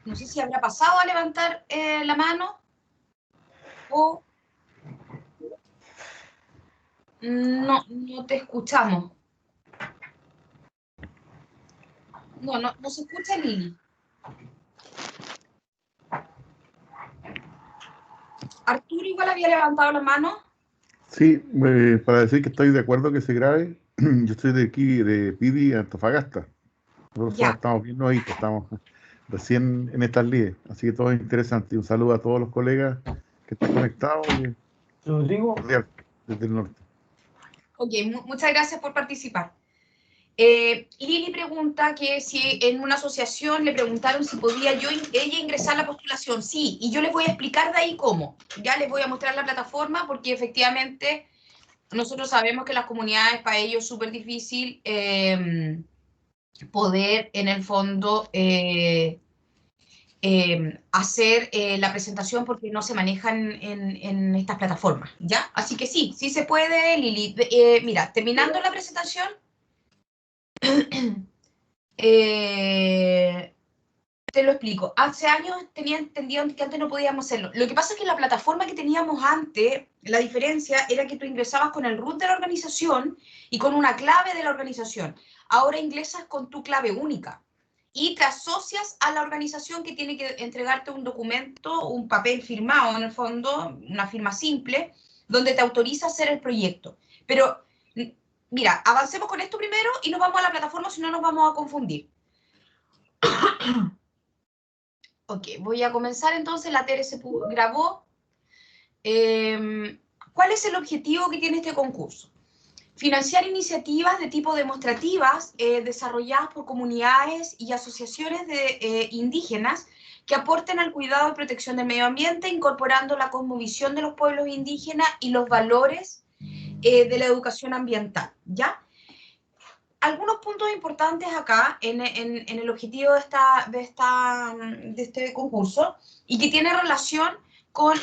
No sé si habrá pasado a levantar la mano o... No, no te escuchamos. No se escucha, Lili. Arturo igual había levantado la mano. Sí, para decir que estoy de acuerdo que se grabe, yo estoy de aquí, de Pidi, Antofagasta. Nosotros estamos bien nuevitos, estamos recién en estas líneas, así que todo es interesante. Un saludo a todos los colegas que están conectados. Rodrigo. Cordial, desde el norte. Ok, muchas gracias por participar. Lili pregunta que si en una asociación le preguntaron si podía ella ingresar a la postulación. Sí, y yo les voy a explicar de ahí cómo. Ya les voy a mostrar la plataforma porque efectivamente nosotros sabemos que las comunidades para ellos es súper difícil poder en el fondo hacer la presentación porque no se manejan en estas plataformas, ¿ya? Así que sí, sí se puede, Lili. Mira, terminando la presentación, te lo explico. Hace años tenía entendido que antes no podíamos hacerlo. Lo que pasa es que la plataforma que teníamos antes, la diferencia era que tú ingresabas con el root de la organización y con una clave de la organización. Ahora ingresas con tu clave única y te asocias a la organización que tiene que entregarte un documento, un papel firmado en el fondo, una firma simple, donde te autoriza a hacer el proyecto. Pero, mira, avancemos con esto primero y nos vamos a la plataforma, si no nos vamos a confundir. Ok, voy a comenzar entonces, la Tere se grabó. ¿Cuál es el objetivo que tiene este concurso? Financiar iniciativas de tipo demostrativas desarrolladas por comunidades y asociaciones indígenas que aporten al cuidado y protección del medio ambiente, incorporando la cosmovisión de los pueblos indígenas y los valores de la educación ambiental, ¿ya? Algunos puntos importantes acá en el objetivo de este concurso y que tiene relación con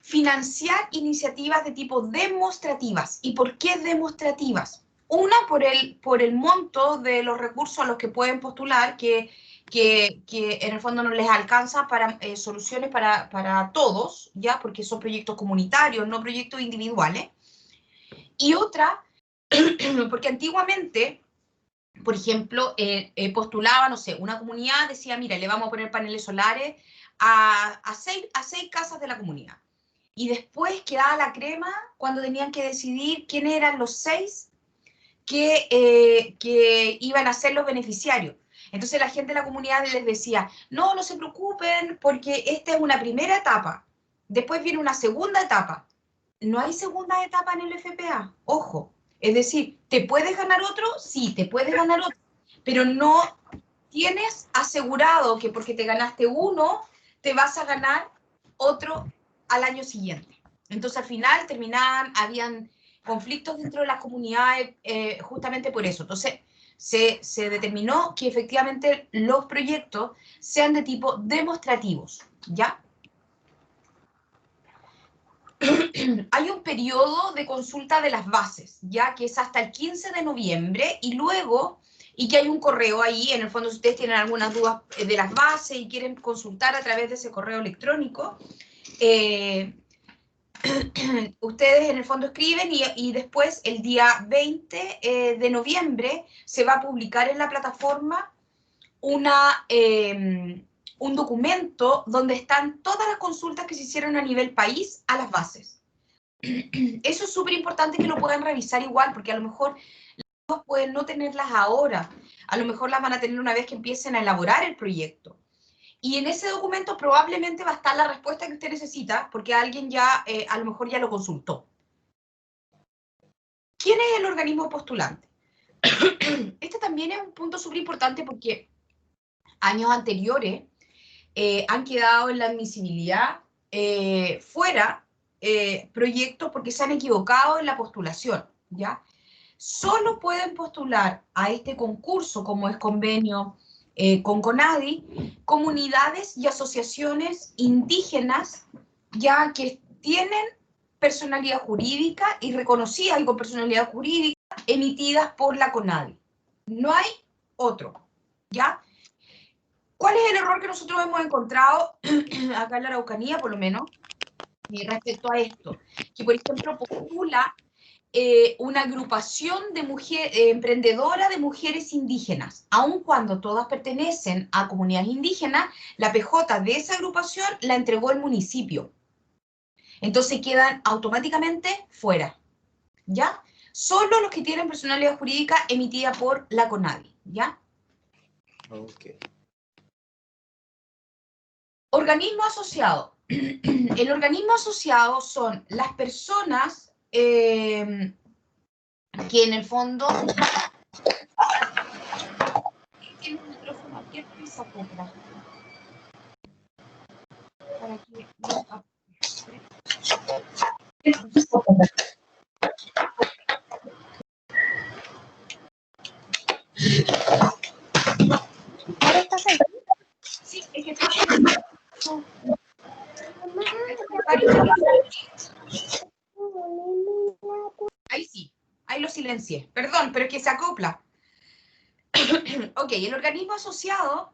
financiar iniciativas de tipo demostrativas. ¿Y por qué demostrativas? Una, por el monto de los recursos a los que pueden postular, que en el fondo no les alcanza para soluciones para todos, ¿ya? Porque son proyectos comunitarios, no proyectos individuales. Y otra, porque antiguamente, por ejemplo, postulaba, no sé, una comunidad decía, mira, le vamos a poner paneles solares a seis casas de la comunidad. Y después quedaba la crema cuando tenían que decidir quiénes eran los 6 que iban a ser los beneficiarios. Entonces la gente de la comunidad les decía, no, no se preocupen porque esta es una primera etapa. Después viene una segunda etapa. No hay segunda etapa en el FPA, ojo. Es decir, ¿te puedes ganar otro? Sí, te puedes ganar otro. Pero no tienes asegurado que porque te ganaste uno, te vas a ganar otro al año siguiente. Entonces al final habían conflictos dentro de las comunidades justamente por eso. Entonces se determinó que efectivamente los proyectos sean de tipo demostrativos, ¿ya? Hay un periodo de consulta de las bases, ya que es hasta el 15 de noviembre y luego, y que hay un correo ahí, en el fondo si ustedes tienen algunas dudas de las bases y quieren consultar a través de ese correo electrónico, ustedes en el fondo escriben y después el día 20 de noviembre se va a publicar en la plataforma un documento donde están todas las consultas que se hicieron a nivel país a las bases. Eso es súper importante que lo puedan revisar igual, porque a lo mejor pueden no tenerlas ahora, a lo mejor las van a tener una vez que empiecen a elaborar el proyecto. Y en ese documento probablemente va a estar la respuesta que usted necesita, porque alguien ya, a lo mejor ya lo consultó. ¿Quién es el organismo postulante? Este también es un punto súper importante porque años anteriores han quedado en la admisibilidad fuera proyectos porque se han equivocado en la postulación, ¿ya? Solo pueden postular a este concurso, como es convenio con CONADI, comunidades y asociaciones indígenas, ya que tienen personalidad jurídica y reconocidas y con personalidad jurídica emitidas por la CONADI. No hay otro, ¿ya? ¿Cuál es el error que nosotros hemos encontrado acá en la Araucanía, por lo menos, respecto a esto? Que, por ejemplo, postula una agrupación de emprendedora de mujeres indígenas. Aun cuando todas pertenecen a comunidades indígenas, la PJ de esa agrupación la entregó el municipio. Entonces quedan automáticamente fuera, ¿ya? Solo los que tienen personalidad jurídica emitida por la CONADI, ¿ya? Ok. Organismo asociado. El organismo asociado son las personas que en el fondo tiene el micrófono abierto y se acopla. Para que ¿Ahora estás ahí? sí, es que ahí sí, ahí lo silencié. Perdón, pero es que se acopla. Ok, el organismo asociado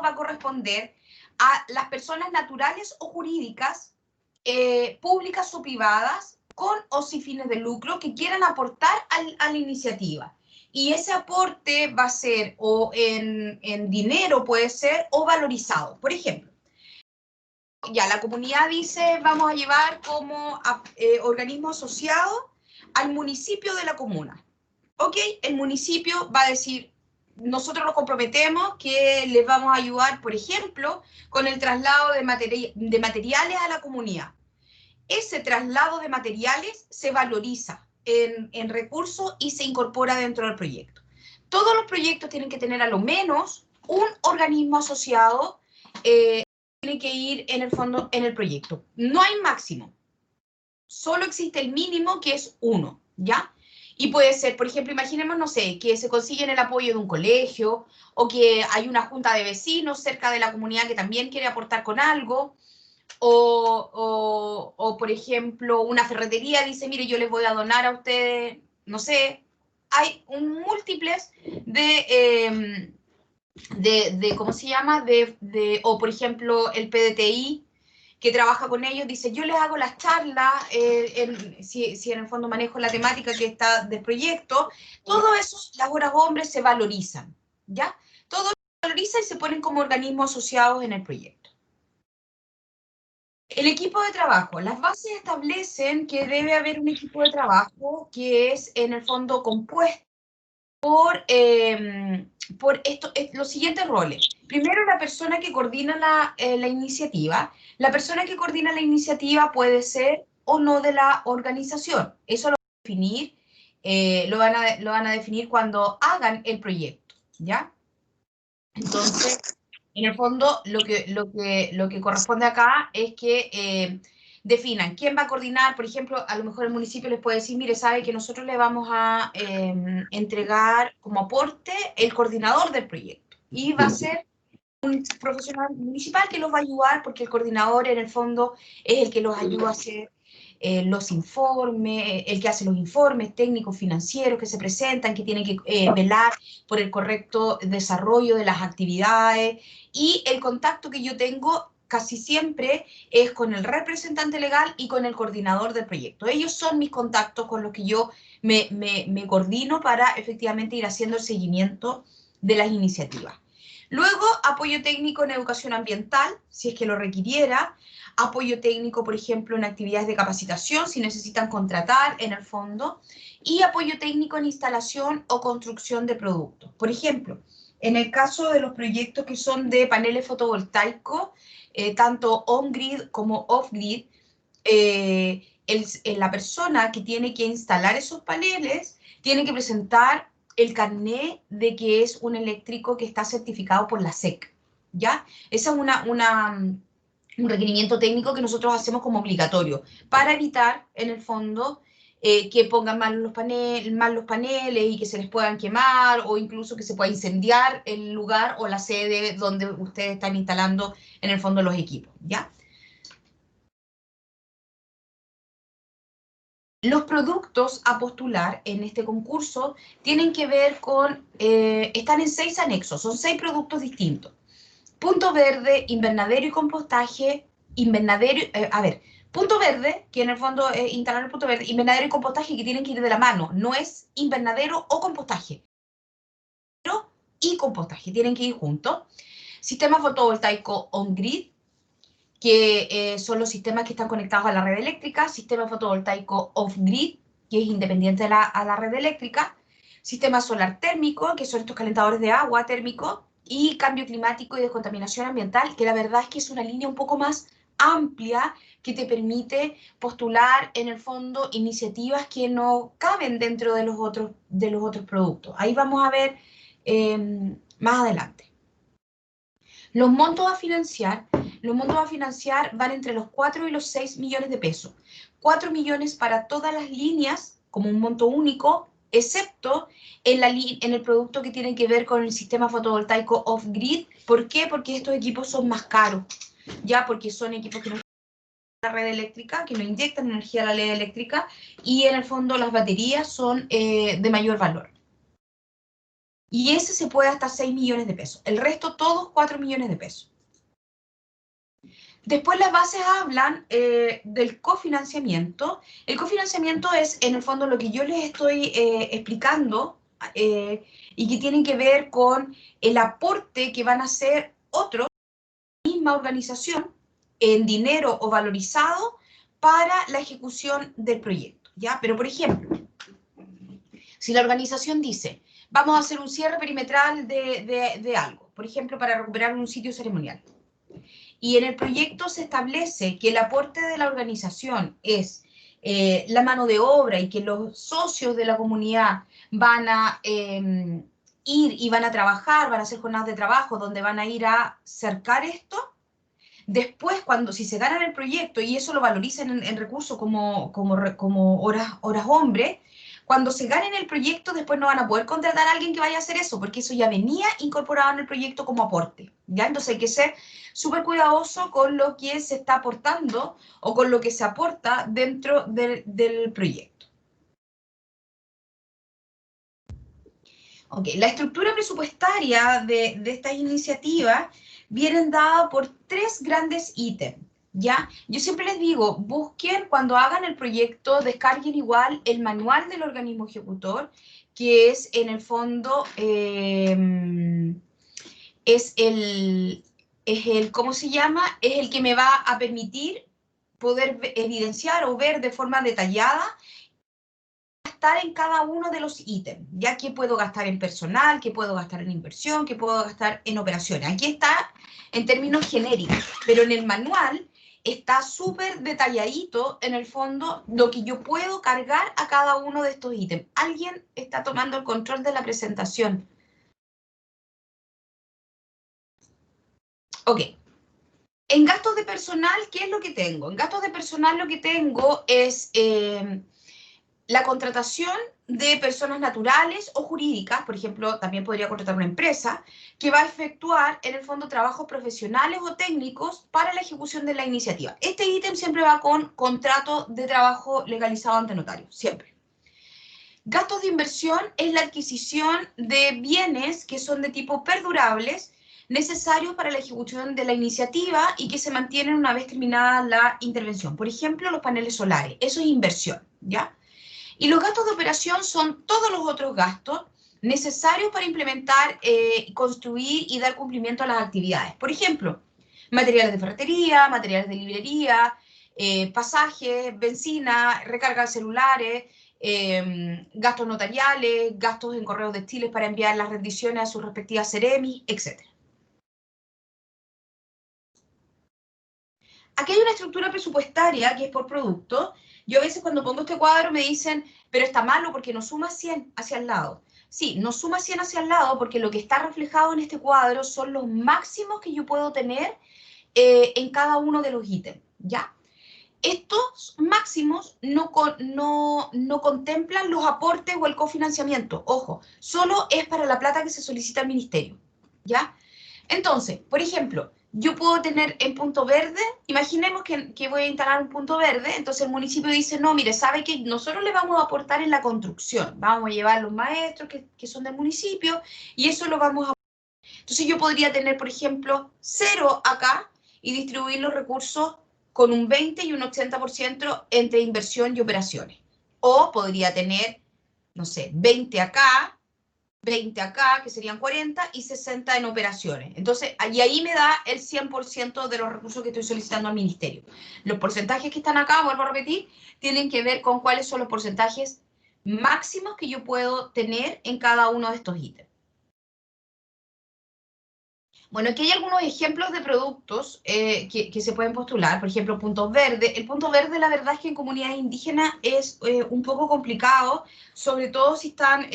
va a corresponder a las personas naturales o jurídicas, públicas o privadas, con o sin fines de lucro, que quieran aportar a la iniciativa. Y ese aporte va a ser o en dinero, puede ser, o valorizado. Por ejemplo, ya la comunidad dice, vamos a llevar como organismo asociado al municipio de la comuna. Ok, el municipio va a decir, nosotros nos comprometemos que les vamos a ayudar, por ejemplo, con el traslado de materiales a la comunidad. Ese traslado de materiales se valoriza en recursos y se incorpora dentro del proyecto. Todos los proyectos tienen que tener a lo menos un organismo asociado, tiene que ir en el fondo en el proyecto. No hay máximo, solo existe el mínimo, que es 1, ¿ya? Y puede ser, por ejemplo, imaginemos, no sé, que se consiguen el apoyo de un colegio, o que hay una junta de vecinos cerca de la comunidad que también quiere aportar con algo, o por ejemplo, una ferretería dice, mire, yo les voy a donar a ustedes, no sé, hay múltiples ¿cómo se llama? O por ejemplo, el PDTI, que trabaja con ellos, dice, yo les hago las charlas, si en el fondo manejo la temática que está del proyecto, todo eso, las horas hombres se valorizan, ¿ya? Todo se valoriza y se ponen como organismos asociados en el proyecto. El equipo de trabajo. Las bases establecen que debe haber un equipo de trabajo que es, en el fondo, compuesto por los siguientes roles. Primero, la persona que coordina la iniciativa. La persona que coordina la iniciativa puede ser o no de la organización. Eso lo van a definir, lo van a definir cuando hagan el proyecto, ¿ya? Entonces, en el fondo, lo que corresponde acá es que definan quién va a coordinar. Por ejemplo, a lo mejor el municipio les puede decir, mire, sabe que nosotros le vamos a entregar como aporte el coordinador del proyecto. Y va a ser un profesional municipal que los va a ayudar, porque el coordinador en el fondo es el que los ayuda a hacer los informes, el que hace los informes técnicos financieros que se presentan, que tiene que velar por el correcto desarrollo de las actividades, y el contacto que yo tengo casi siempre es con el representante legal y con el coordinador del proyecto. Ellos son mis contactos con los que yo me coordino para efectivamente ir haciendo el seguimiento de las iniciativas. Luego, apoyo técnico en educación ambiental, si es que lo requiriera. Apoyo técnico, por ejemplo, en actividades de capacitación, si necesitan contratar en el fondo. Y apoyo técnico en instalación o construcción de productos. Por ejemplo, en el caso de los proyectos que son de paneles fotovoltaicos, tanto on-grid como off-grid, la persona que tiene que instalar esos paneles tiene que presentar el carné de que es un eléctrico que está certificado por la SEC, ¿ya? Ese es un requerimiento técnico que nosotros hacemos como obligatorio para evitar, en el fondo, que pongan mal los paneles y que se les puedan quemar, o incluso que se pueda incendiar el lugar o la sede donde ustedes están instalando, en el fondo, los equipos, ¿ya? Los productos a postular en este concurso tienen que ver con, están en 6 anexos, son 6 productos distintos. Punto verde, invernadero y compostaje, punto verde, que en el fondo es instalar el punto verde, invernadero y compostaje que tienen que ir de la mano, no es invernadero o compostaje. Y compostaje, tienen que ir juntos. Sistema fotovoltaico on-grid, que son los sistemas que están conectados a la red eléctrica, sistema fotovoltaico off-grid, que es independiente a la red eléctrica, sistema solar térmico, que son estos calentadores de agua térmicos, y cambio climático y descontaminación ambiental, que la verdad es que es una línea un poco más amplia que te permite postular, en el fondo, iniciativas que no caben dentro de los otros productos. Ahí vamos a ver más adelante. Los montos a financiar van entre los 4 y los 6 millones de pesos. 4 millones para todas las líneas, como un monto único, excepto en el producto que tiene que ver con el sistema fotovoltaico off-grid. ¿Por qué? Porque estos equipos son más caros, ya porque son equipos que no la red eléctrica, que no inyectan energía a la red eléctrica, y en el fondo las baterías son de mayor valor. Y ese se puede hasta 6 millones de pesos. El resto, todos 4 millones de pesos. Después las bases hablan del cofinanciamiento. El cofinanciamiento es, en el fondo, lo que yo les estoy explicando y que tiene que ver con el aporte que van a hacer otros, la misma organización, en dinero o valorizado para la ejecución del proyecto, ¿ya? Pero, por ejemplo, si la organización dice, vamos a hacer un cierre perimetral de algo, por ejemplo, para recuperar un sitio ceremonial, y en el proyecto se establece que el aporte de la organización es la mano de obra y que los socios de la comunidad van a ir y van a trabajar, van a hacer jornadas de trabajo donde van a ir a cercar esto. Después, si se ganan el proyecto y eso lo valorizan en recursos como horas hombre, cuando se ganen el proyecto, después no van a poder contratar a alguien que vaya a hacer eso, porque eso ya venía incorporado en el proyecto como aporte, ¿ya? Entonces hay que ser súper cuidadoso con lo que se está aportando o con lo que se aporta dentro del proyecto. Ok, la estructura presupuestaria de estas iniciativas vienen dadas por 3 grandes ítems, ¿ya? Yo siempre les digo, busquen, cuando hagan el proyecto, descarguen igual el manual del organismo ejecutor, que es, en el fondo, ¿cómo se llama? Es el que me va a permitir poder evidenciar o ver de forma detallada gastar en cada uno de los ítems, ya que puedo gastar en personal, que puedo gastar en inversión, que puedo gastar en operaciones. Aquí está en términos genéricos, pero en el manual está súper detalladito, en el fondo, lo que yo puedo cargar a cada uno de estos ítems. ¿Alguien está tomando el control de la presentación? Ok. En gastos de personal, ¿qué es lo que tengo? En gastos de personal lo que tengo es la contratación de personas naturales o jurídicas, por ejemplo, también podría contratar una empresa, que va a efectuar, en el fondo, trabajos profesionales o técnicos para la ejecución de la iniciativa. Este ítem siempre va con contrato de trabajo legalizado ante notario, siempre. Gastos de inversión es la adquisición de bienes que son de tipo perdurables, necesarios para la ejecución de la iniciativa y que se mantienen una vez terminada la intervención. Por ejemplo, los paneles solares, eso es inversión, ¿ya? Y los gastos de operación son todos los otros gastos necesarios para implementar, construir y dar cumplimiento a las actividades. Por ejemplo, materiales de ferretería, materiales de librería, pasajes, benzina, recarga de celulares, gastos notariales, gastos en correos textiles para enviar las rendiciones a sus respectivas Ceremis, etc. Aquí hay una estructura presupuestaria que es por producto. Yo a veces cuando pongo este cuadro me dicen, pero está malo porque no suma 100 hacia el lado. Sí, no suma 100 hacia el lado porque lo que está reflejado en este cuadro son los máximos que yo puedo tener en cada uno de los ítems, ¿ya? Estos máximos no contemplan los aportes o el cofinanciamiento. Ojo, solo es para la plata que se solicita al ministerio, ¿ya? Entonces, por ejemplo, yo puedo tener en punto verde, imaginemos que voy a instalar un punto verde, entonces el municipio dice, no, mire, sabe que nosotros le vamos a aportar en la construcción, vamos a llevar los maestros que son del municipio y eso lo vamos a... Entonces yo podría tener, por ejemplo, 0 acá y distribuir los recursos con un 20 y un 80% entre inversión y operaciones. O podría tener, no sé, 20 acá, 20 acá, que serían 40, y 60 en operaciones. Entonces, y ahí me da el 100% de los recursos que estoy solicitando al ministerio. Los porcentajes que están acá, vuelvo a repetir, tienen que ver con cuáles son los porcentajes máximos que yo puedo tener en cada uno de estos ítems. Bueno, aquí hay algunos ejemplos de productos que se pueden postular, por ejemplo, puntos verdes. El punto verde, la verdad es que en comunidades indígenas es un poco complicado, sobre todo si están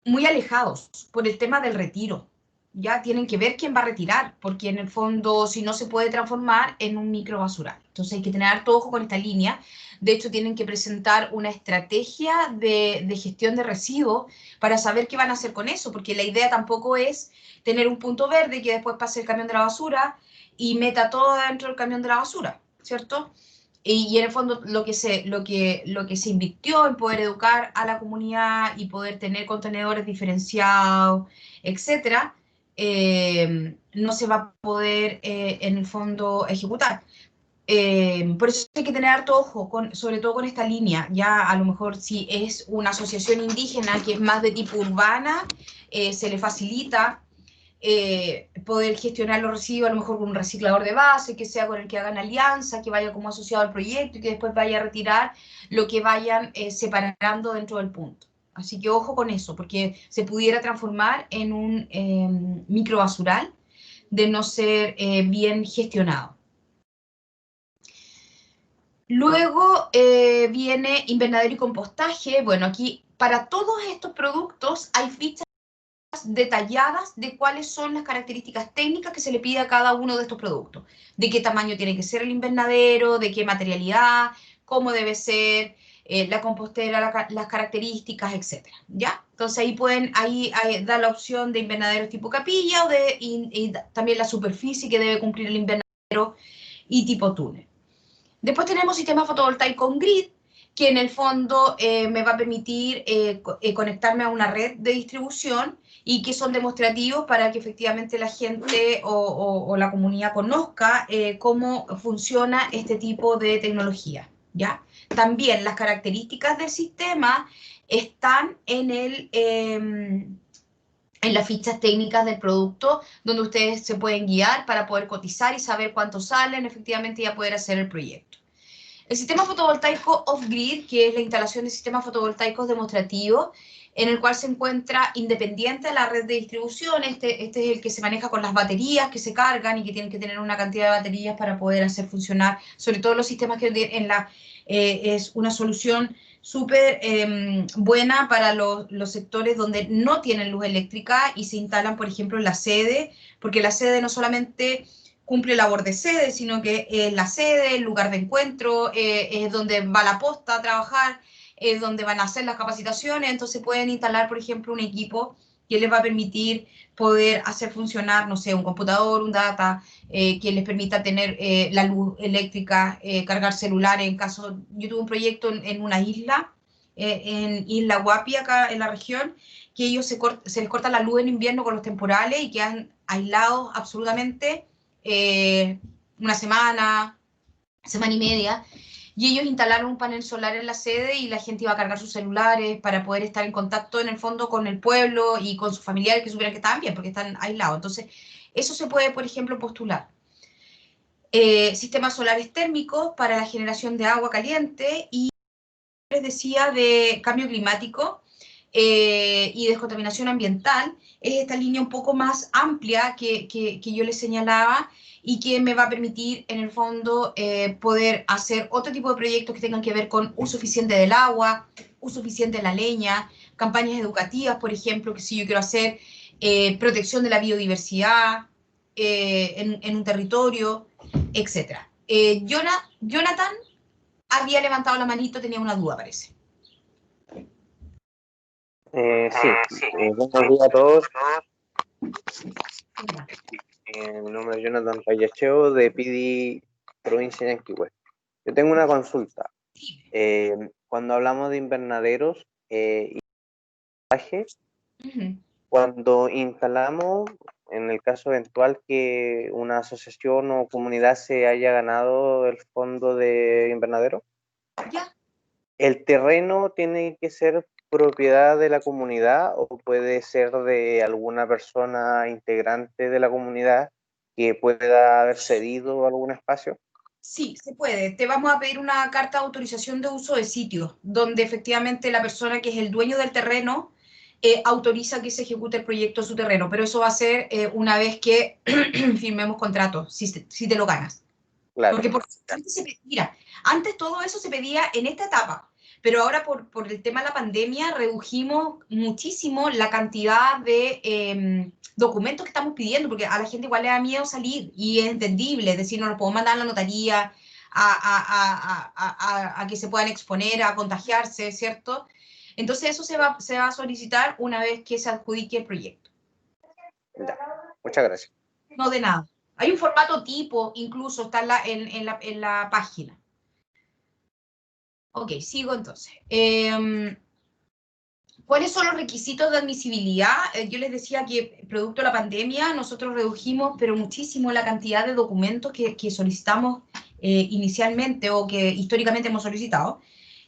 muy alejados por el tema del retiro. Ya tienen que ver quién va a retirar, porque en el fondo, si no, se puede transformar en un microbasural. Entonces hay que tener harto ojo con esta línea. De hecho, tienen que presentar una estrategia de gestión de residuos para saber qué van a hacer con eso, porque la idea tampoco es tener un punto verde que después pase el camión de la basura y meta todo dentro del camión de la basura, ¿cierto? Y en el fondo lo que se invirtió en poder educar a la comunidad y poder tener contenedores diferenciados, etcétera, no se va a poder en el fondo ejecutar. Por eso hay que tener harto ojo, sobre todo con esta línea. Ya a lo mejor si es una asociación indígena que es más de tipo urbana, se le facilita poder gestionar los residuos, a lo mejor con un reciclador de base, que sea con el que hagan alianza, que vaya como asociado al proyecto y que después vaya a retirar lo que vayan separando dentro del punto. Así que ojo con eso, porque se pudiera transformar en un microbasural de no ser bien gestionado. Luego viene invernadero y compostaje. Bueno, aquí para todos estos productos hay fichas detalladas de cuáles son las características técnicas que se le pide a cada uno de estos productos. De qué tamaño tiene que ser el invernadero, de qué materialidad, cómo debe ser la compostera, las características, etc. ¿Ya? Entonces ahí da la opción de invernaderos tipo capilla y también la superficie que debe cumplir el invernadero y tipo túnel. Después tenemos sistema fotovoltaico on-grid, que en el fondo me va a permitir conectarme a una red de distribución y que son demostrativos para que efectivamente la gente o la comunidad conozca cómo funciona este tipo de tecnología, ¿ya? También las características del sistema están en las fichas técnicas del producto, donde ustedes se pueden guiar para poder cotizar y saber cuánto salen efectivamente y ya poder hacer el proyecto. El sistema fotovoltaico off-grid, que es la instalación de sistemas fotovoltaicos demostrativos, en el cual se encuentra independiente de la red de distribución. Este es el que se maneja con las baterías que se cargan y que tienen que tener una cantidad de baterías para poder hacer funcionar, sobre todo los sistemas que es una solución súper buena para los sectores donde no tienen luz eléctrica y se instalan, por ejemplo, en la sede, porque la sede no solamente cumple labor de sede, sino que es la sede, el lugar de encuentro, es donde va la posta a trabajar, es donde van a hacer las capacitaciones, entonces pueden instalar, por ejemplo, un equipo que les va a permitir poder hacer funcionar, no sé, un computador, un data, que les permita tener la luz eléctrica, cargar celulares en caso... Yo tuve un proyecto en una isla, en Isla Guapi, acá en la región, que ellos se les corta la luz en invierno con los temporales y quedan aislados absolutamente una semana y media, y ellos instalaron un panel solar en la sede y la gente iba a cargar sus celulares para poder estar en contacto en el fondo con el pueblo y con sus familiares que supieran que estaban bien, porque están aislados. Entonces, eso se puede, por ejemplo, postular. Sistemas solares térmicos para la generación de agua caliente y, les decía, de cambio climático y descontaminación ambiental. Es esta línea un poco más amplia que yo les señalaba y que me va a permitir, en el fondo, poder hacer otro tipo de proyectos que tengan que ver con uso eficiente del agua, uso eficiente de la leña, campañas educativas, por ejemplo, que si yo quiero hacer protección de la biodiversidad en un territorio, etc. Jonathan había levantado la manito, tenía una duda, parece. Sí, buenos días a todos. Mi nombre es Jonathan Payacheo de PIDI Provincia de Ñanquihue. Yo tengo una consulta. Cuando hablamos de invernaderos y paisaje, cuando instalamos, en el caso eventual que una asociación o comunidad se haya ganado el fondo de invernadero, ¿el terreno tiene que ser propiedad de la comunidad o puede ser de alguna persona integrante de la comunidad que pueda haber cedido algún espacio? Sí, se puede. Te vamos a pedir una carta de autorización de uso de sitio, donde efectivamente la persona que es el dueño del terreno autoriza que se ejecute el proyecto en su terreno, pero eso va a ser una vez que firmemos contrato, si te lo ganas. Claro. Porque mira, antes todo eso se pedía en esta etapa, pero ahora por el tema de la pandemia redujimos muchísimo la cantidad de documentos que estamos pidiendo, porque a la gente igual le da miedo salir, y es entendible, es decir, no nos podemos mandar a la notaría a que se puedan exponer, a contagiarse, ¿cierto? Entonces eso se va a solicitar una vez que se adjudique el proyecto. Ya. Muchas gracias. No, de nada. Hay un formato tipo, incluso está en la página. Ok, sigo entonces. ¿Cuáles son los requisitos de admisibilidad? Yo les decía que producto de la pandemia nosotros redujimos, pero muchísimo, la cantidad de documentos que solicitamos inicialmente o que históricamente hemos solicitado.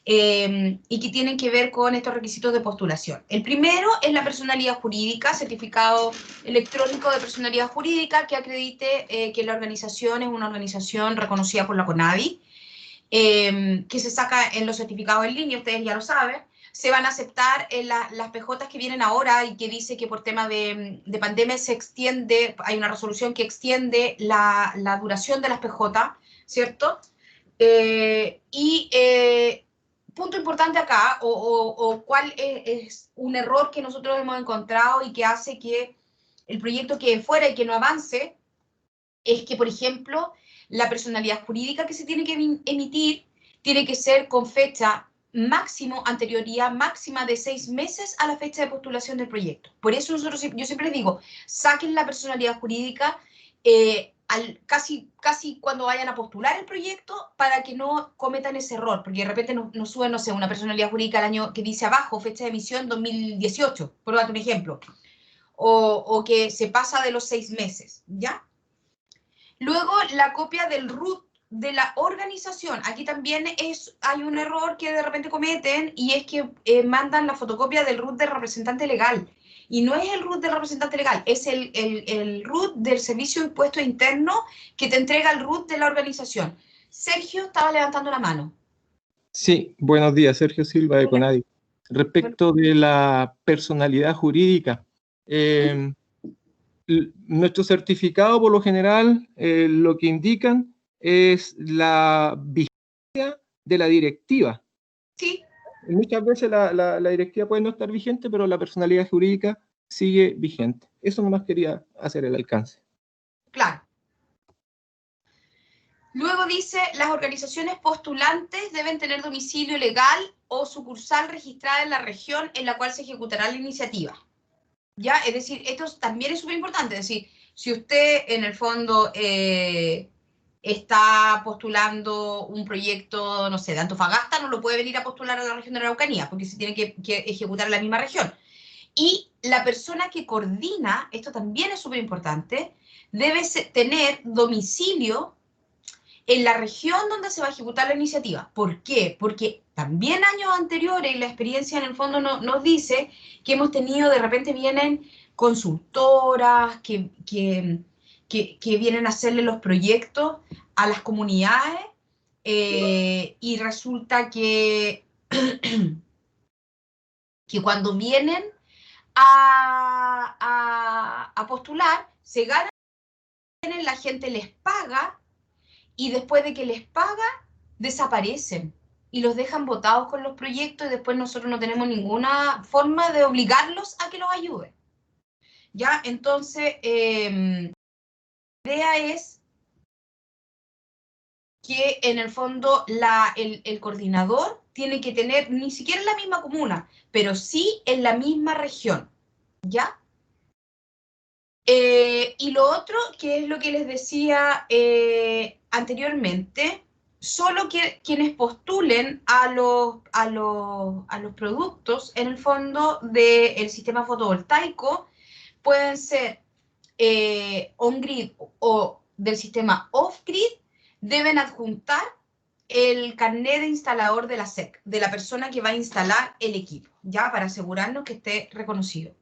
Y que tienen que ver con estos requisitos de postulación. El primero es la personalidad jurídica, certificado electrónico de personalidad jurídica que acredite que la organización es una organización reconocida por la CONAVI, que se saca en los certificados en línea, ustedes ya lo saben. Se van a aceptar las PJs que vienen ahora y que dice que por tema de pandemia se extiende, hay una resolución que extiende la duración de las PJ, ¿cierto? Punto importante acá, o cuál es un error que nosotros hemos encontrado y que hace que el proyecto quede fuera y que no avance, es que, por ejemplo, la personalidad jurídica que se tiene que emitir tiene que ser con fecha máximo, anterioridad máxima de 6 meses a la fecha de postulación del proyecto. Por eso yo siempre les digo, saquen la personalidad jurídica casi cuando vayan a postular el proyecto para que no cometan ese error, porque de repente nos suben, no sé, una personalidad jurídica al año que dice abajo, fecha de emisión 2018, por darte un ejemplo, o que se pasa de los 6 meses, ¿ya? Luego, la copia del RUT de la organización. Aquí también hay un error que de repente cometen y es que mandan la fotocopia del RUT del representante legal. Y no es el RUT del representante legal, es el RUT del Servicio de Impuestos Internos que te entrega el RUT de la organización. Sergio estaba levantando la mano. Sí, buenos días, Sergio Silva de CONADI. Respecto de la personalidad jurídica, nuestro certificado por lo general lo que indican es la vigencia de la directiva. Sí. Muchas veces la directiva puede no estar vigente, pero la personalidad jurídica sigue vigente. Eso nomás quería hacer el alcance. Claro. Luego dice, las organizaciones postulantes deben tener domicilio legal o sucursal registrada en la región en la cual se ejecutará la iniciativa. ¿Ya? Es decir, esto también es súper importante. Es decir, si usted en el fondo está postulando un proyecto, no sé, de Antofagasta, no lo puede venir a postular a la región de la Araucanía, porque se tiene que ejecutar en la misma región. Y la persona que coordina, esto también es súper importante, debe tener domicilio en la región donde se va a ejecutar la iniciativa. ¿Por qué? Porque también años anteriores, la experiencia en el fondo nos dice que hemos tenido, de repente vienen consultoras que vienen a hacerle los proyectos a las comunidades y resulta que, que cuando vienen a postular, se ganan, la gente les paga, y después de que les paga, desaparecen y los dejan botados con los proyectos y después nosotros no tenemos ninguna forma de obligarlos a que los ayuden. ¿Ya? Entonces, la idea es que en el fondo el coordinador tiene que tener, ni siquiera en la misma comuna, pero sí en la misma región. ¿Ya? Y lo otro, que es lo que les decía anteriormente, solo quienes postulen a los productos, en el fondo, del sistema fotovoltaico, pueden ser on-grid o del sistema off-grid, deben adjuntar el carnet de instalador de la SEC, de la persona que va a instalar el equipo, ya, para asegurarnos que esté reconocido.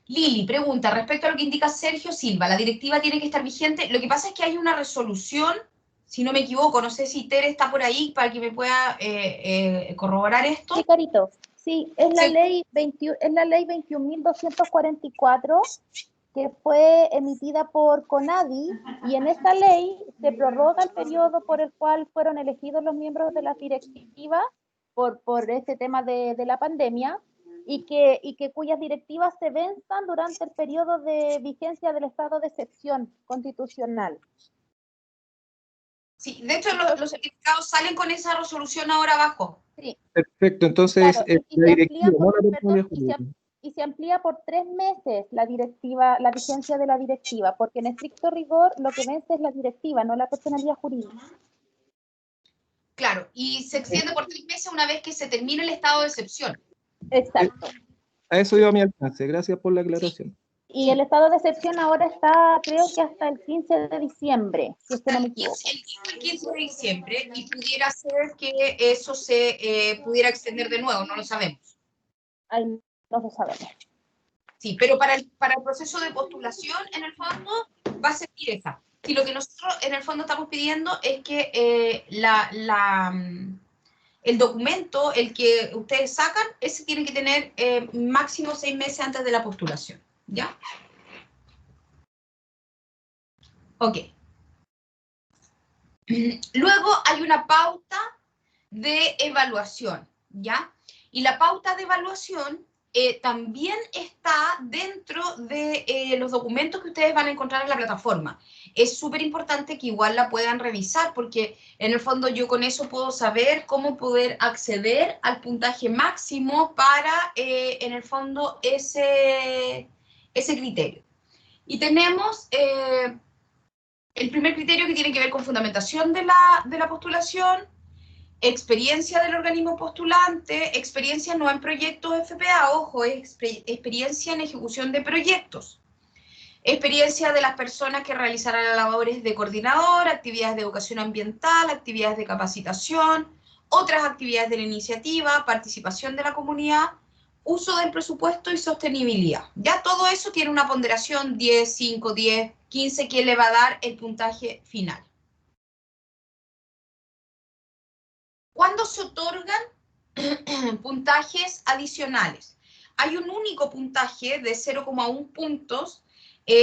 Lili pregunta, respecto a lo que indica Sergio Silva, ¿la directiva tiene que estar vigente? Lo que pasa es que hay una resolución, si no me equivoco, no sé si Tere está por ahí para que me pueda corroborar esto. Sí, Carito, sí, es la ley 21.244 que fue emitida por CONADI, y en esta ley se prorroga el periodo por el cual fueron elegidos los miembros de la directiva por este tema de la pandemia, y que cuyas directivas se venzan durante el periodo de vigencia del estado de excepción constitucional. Sí, de hecho los certificados salen con esa resolución ahora abajo. Sí. Perfecto, entonces claro, la directiva, y se amplía por 3 meses la directiva, la vigencia de la directiva, porque en estricto rigor lo que vence es la directiva, no la personalidad jurídica. Claro, y se extiende por 3 meses una vez que se termine el estado de excepción. Exacto. A eso iba a mi alcance, gracias por la aclaración. Y el estado de excepción ahora está, creo que hasta el 15 de diciembre, si es que no me equivoco. El 15 de diciembre, y pudiera ser que eso se pudiera extender de nuevo, no lo sabemos. Ay, no lo sabemos. Sí, pero para el proceso de postulación, en el fondo, va a servir esa. Si lo que nosotros, en el fondo, estamos pidiendo es que el documento, el que ustedes sacan, ese tiene que tener máximo 6 meses antes de la postulación, ¿ya? Ok. Luego hay una pauta de evaluación, ¿ya? Y la pauta de evaluación también está dentro de los documentos que ustedes van a encontrar en la plataforma. Es súper importante que igual la puedan revisar, porque en el fondo yo con eso puedo saber cómo poder acceder al puntaje máximo para, en el fondo, ese criterio. Y tenemos el primer criterio, que tiene que ver con fundamentación de la postulación, experiencia del organismo postulante, experiencia no en proyectos FPA, ojo, es experiencia en ejecución de proyectos, experiencia de las personas que realizarán las labores de coordinador, actividades de educación ambiental, actividades de capacitación, otras actividades de la iniciativa, participación de la comunidad, uso del presupuesto y sostenibilidad. Ya todo eso tiene una ponderación 10, 5, 10, 15, que le va a dar el puntaje final. ¿Cuándo se otorgan puntajes adicionales? Hay un único puntaje de 0,1 puntos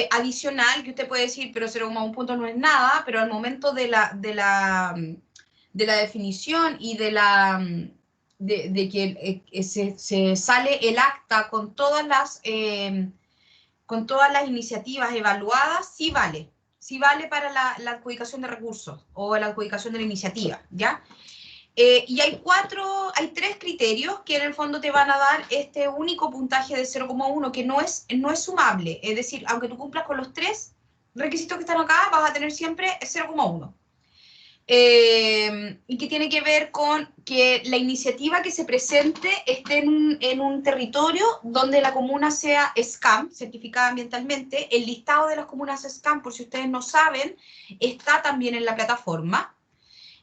adicional, que usted puede decir, pero 0,1 puntos no es nada, pero al momento de la definición y de que se sale el acta con todas las iniciativas evaluadas, sí vale para la adjudicación de recursos o la adjudicación de la iniciativa, ¿ya? Y hay 3 criterios que en el fondo te van a dar este único puntaje de 0,1, que no es sumable. Es decir, aunque tú cumplas con los 3 requisitos que están acá, vas a tener siempre 0,1. Y que tiene que ver con que la iniciativa que se presente esté en un territorio donde la comuna sea SCAM, certificada ambientalmente. El listado de las comunas SCAM, por si ustedes no saben, está también en la plataforma.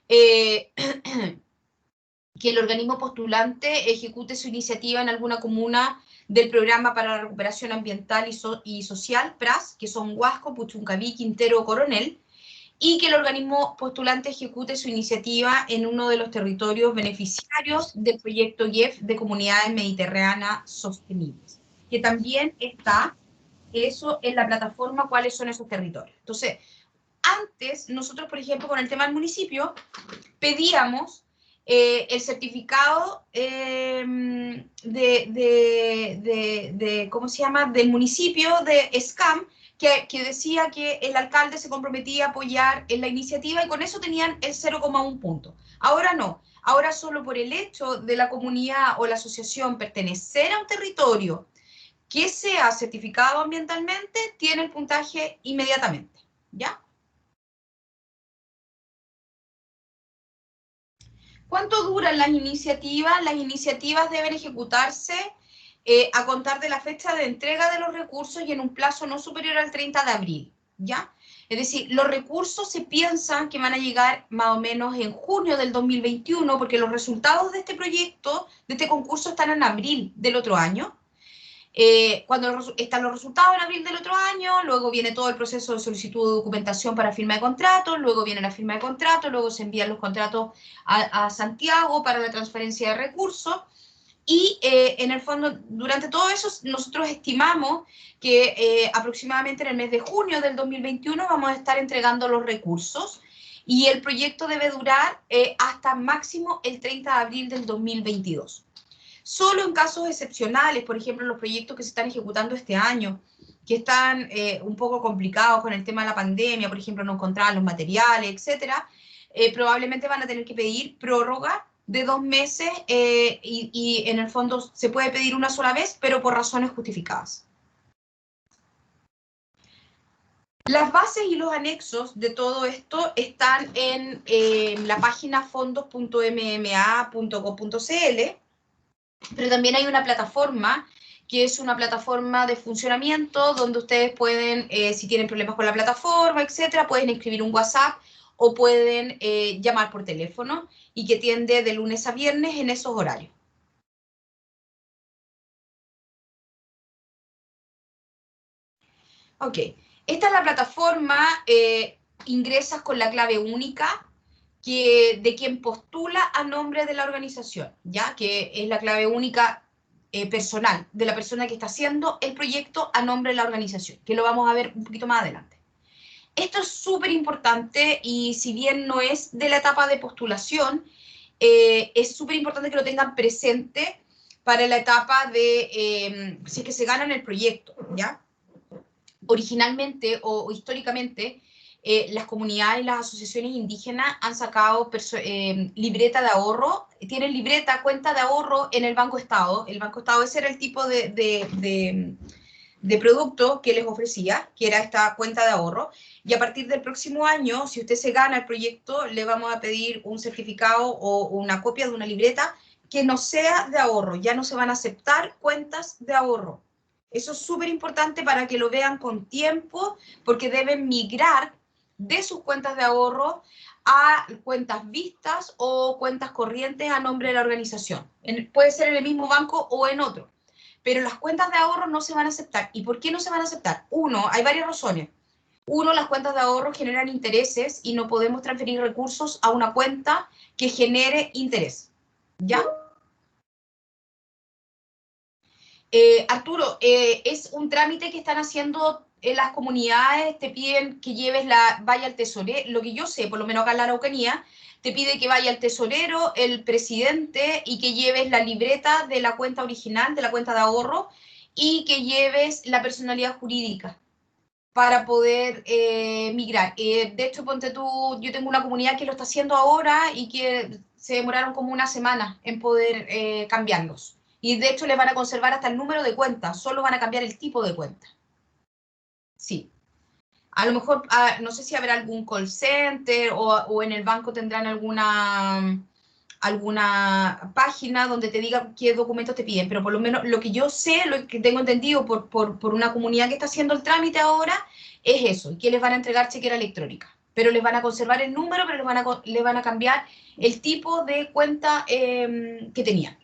Que el organismo postulante ejecute su iniciativa en alguna comuna del Programa para la Recuperación Ambiental y Social, PRAS, que son Huasco, Puchuncaví, Quintero o Coronel, y que el organismo postulante ejecute su iniciativa en uno de los territorios beneficiarios del proyecto IEF de Comunidades Mediterráneas Sostenibles, que también está eso en la plataforma, cuáles son esos territorios. Entonces, antes, nosotros, por ejemplo, con el tema del municipio, pedíamos el certificado ¿cómo se llama?, del municipio de SCAM, que decía que el alcalde se comprometía a apoyar en la iniciativa, y con eso tenían el 0,1 punto. Ahora no, ahora solo por el hecho de la comunidad o la asociación pertenecer a un territorio que sea certificado ambientalmente tiene el puntaje inmediatamente, ¿ya? ¿Cuánto duran las iniciativas? Las iniciativas deben ejecutarse a contar de la fecha de entrega de los recursos y en un plazo no superior al 30 de abril, ¿ya? Es decir, los recursos se piensan que van a llegar más o menos en junio del 2021, porque los resultados de este proyecto, de este concurso, están en abril del otro año. Cuando están los resultados en abril del otro año, luego viene todo el proceso de solicitud de documentación para firma de contratos, luego viene la firma de contratos, luego se envían los contratos a Santiago para la transferencia de recursos, y en el fondo, durante todo eso, nosotros estimamos que aproximadamente en el mes de junio del 2021 vamos a estar entregando los recursos, y el proyecto debe durar hasta máximo el 30 de abril del 2022. Solo en casos excepcionales, por ejemplo, los proyectos que se están ejecutando este año, que están un poco complicados con el tema de la pandemia, por ejemplo, no encontraban los materiales, etcétera, probablemente van a tener que pedir prórroga de 2 meses y en el fondo se puede pedir una sola vez, pero por razones justificadas. Las bases y los anexos de todo esto están en la página fondos.mma.gov.cl, pero también hay una plataforma que es una plataforma de funcionamiento donde ustedes pueden, si tienen problemas con la plataforma, etcétera, pueden escribir un WhatsApp o pueden llamar por teléfono, y que atiende de lunes a viernes en esos horarios. Ok, esta es la plataforma, ingresas con la clave única de quien postula a nombre de la organización, ¿ya? Que es la clave única personal de la persona que está haciendo el proyecto a nombre de la organización, que lo vamos a ver un poquito más adelante. Esto es súper importante, y si bien no es de la etapa de postulación, es súper importante que lo tengan presente para la etapa de si es que se ganan el proyecto, ¿ya? Originalmente o históricamente, las comunidades y las asociaciones indígenas han sacado libreta de ahorro, tienen libreta, cuenta de ahorro en el Banco Estado. El Banco Estado, ese era el tipo de producto que les ofrecía, que era esta cuenta de ahorro, y a partir del próximo año, si usted se gana el proyecto, le vamos a pedir un certificado o una copia de una libreta que no sea de ahorro. Ya no se van a aceptar cuentas de ahorro. Eso es súper importante para que lo vean con tiempo, porque deben migrar de sus cuentas de ahorro a cuentas vistas o cuentas corrientes a nombre de la organización. Puede ser en el mismo banco o en otro, pero las cuentas de ahorro no se van a aceptar. ¿Y por qué no se van a aceptar? Uno, hay varias razones. Uno, las cuentas de ahorro generan intereses y no podemos transferir recursos a una cuenta que genere interés, ¿ya? Arturo, es un trámite que están haciendo las comunidades, te piden que vaya al tesorero, lo que yo sé, por lo menos acá en la Araucanía, te pide que vaya el tesorero, el presidente, y que lleves la libreta de la cuenta original, de la cuenta de ahorro, y que lleves la personalidad jurídica para poder migrar. De hecho, ponte tú, yo tengo una comunidad que lo está haciendo ahora y que se demoraron como una semana en poder cambiarlos. Y de hecho les van a conservar hasta el número de cuenta, solo van a cambiar el tipo de cuenta. Sí. A lo mejor, no sé si habrá algún call center o en el banco tendrán alguna página donde te diga qué documentos te piden, pero por lo menos lo que yo sé, lo que tengo entendido por una comunidad que está haciendo el trámite ahora, es eso, que les van a entregar chequera electrónica, pero les van a conservar el número, pero les van a cambiar el tipo de cuenta que tenían.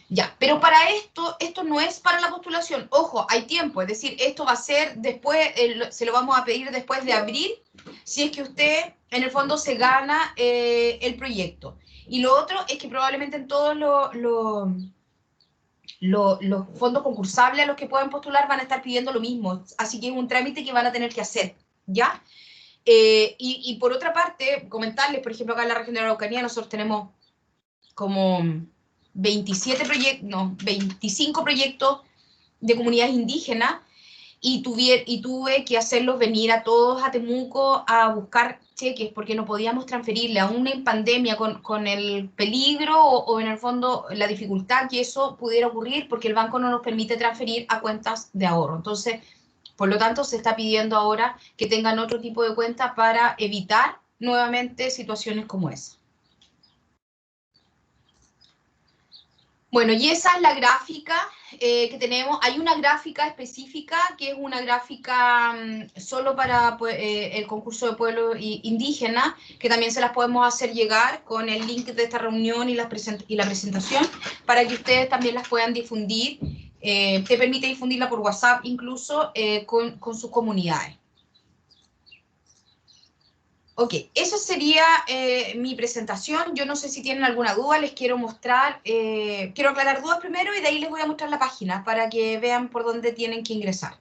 Ya, pero para esto no es para la postulación. Ojo, hay tiempo, es decir, esto va a ser después, se lo vamos a pedir después de abril, si es que usted, en el fondo, se gana el proyecto. Y lo otro es que probablemente en todos los fondos concursables a los que puedan postular van a estar pidiendo lo mismo. Así que es un trámite que van a tener que hacer, ¿ya? Y por otra parte, comentarles, por ejemplo, acá en la región de la Araucanía nosotros tenemos como 25 proyectos de comunidades indígenas, y tuve que hacerlos venir a todos a Temuco a buscar cheques porque no podíamos transferirle aún en pandemia con el peligro o en el fondo la dificultad que eso pudiera ocurrir porque el banco no nos permite transferir a cuentas de ahorro. Entonces, por lo tanto, se está pidiendo ahora que tengan otro tipo de cuenta para evitar nuevamente situaciones como esa. Bueno, y esa es la gráfica que tenemos. Hay una gráfica específica que es una gráfica solo para el concurso de pueblos indígenas, que también se las podemos hacer llegar con el link de esta reunión y la presentación, para que ustedes también las puedan difundir. Te permite difundirla por WhatsApp incluso con sus comunidades. Ok, eso sería mi presentación. Yo no sé si tienen alguna duda, les quiero mostrar, quiero aclarar dudas primero y de ahí les voy a mostrar la página para que vean por dónde tienen que ingresar.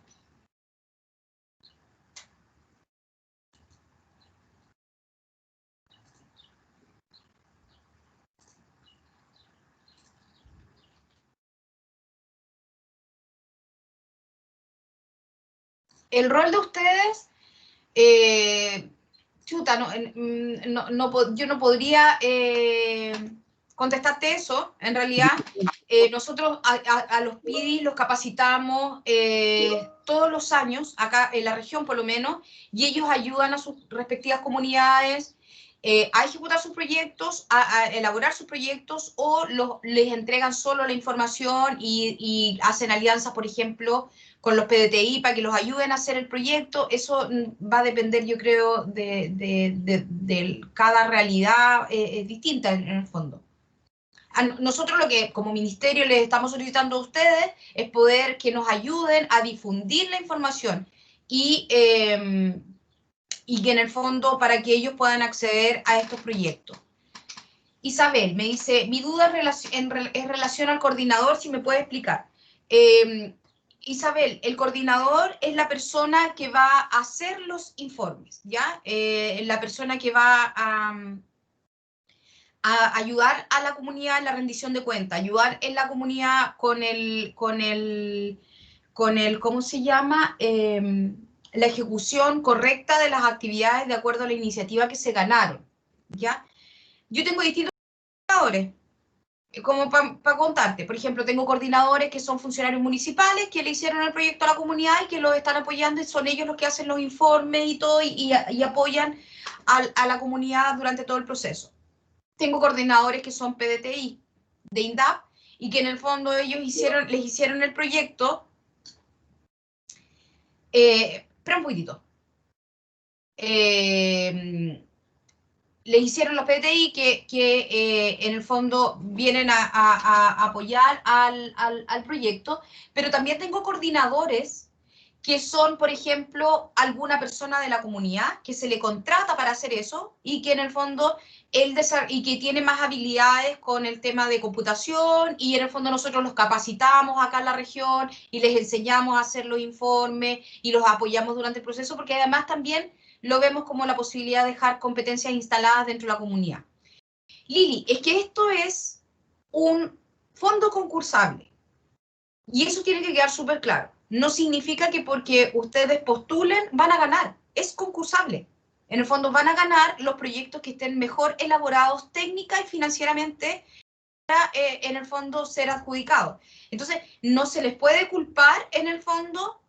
El rol de ustedes, chuta, yo no podría contestarte eso, en realidad. Nosotros a los PIDI los capacitamos todos los años, acá en la región por lo menos, y ellos ayudan a sus respectivas comunidades a ejecutar sus proyectos, a elaborar sus proyectos, o les entregan solo la información y hacen alianzas, por ejemplo, con los PDTI para que los ayuden a hacer el proyecto. Eso va a depender, yo creo, de cada realidad distinta en el fondo. Nosotros lo que como ministerio les estamos solicitando a ustedes es poder que nos ayuden a difundir la información y que en el fondo para que ellos puedan acceder a estos proyectos. Isabel me dice, mi duda en relación al coordinador, si me puede explicar. Isabel, el coordinador es la persona que va a hacer los informes, ¿ya? La persona que va a ayudar a la comunidad en la rendición de cuentas, ayudar en la comunidad con el ¿cómo se llama? La ejecución correcta de las actividades de acuerdo a la iniciativa que se ganaron, ¿ya? Yo tengo distintos coordinadores, como para contarte. Por ejemplo, tengo coordinadores que son funcionarios municipales, que le hicieron el proyecto a la comunidad y que los están apoyando, y son ellos los que hacen los informes y todo, y apoyan a la comunidad durante todo el proceso. Tengo coordinadores que son PDTI, de INDAP, y que en el fondo ellos les hicieron el proyecto. Espera un poquitito. Les hicieron los PDTI que en el fondo vienen a apoyar al proyecto, pero también tengo coordinadores que son, por ejemplo, alguna persona de la comunidad que se le contrata para hacer eso y que en el fondo y que tiene más habilidades con el tema de computación, y en el fondo nosotros los capacitamos acá en la región y les enseñamos a hacer los informes y los apoyamos durante el proceso, porque además también lo vemos como la posibilidad de dejar competencias instaladas dentro de la comunidad. Lili, es que esto es un fondo concursable y eso tiene que quedar súper claro. No significa que porque ustedes postulen van a ganar, es concursable. En el fondo van a ganar los proyectos que estén mejor elaborados técnica y financieramente para, en el fondo, ser adjudicados. Entonces, no se les puede culpar, en el fondo,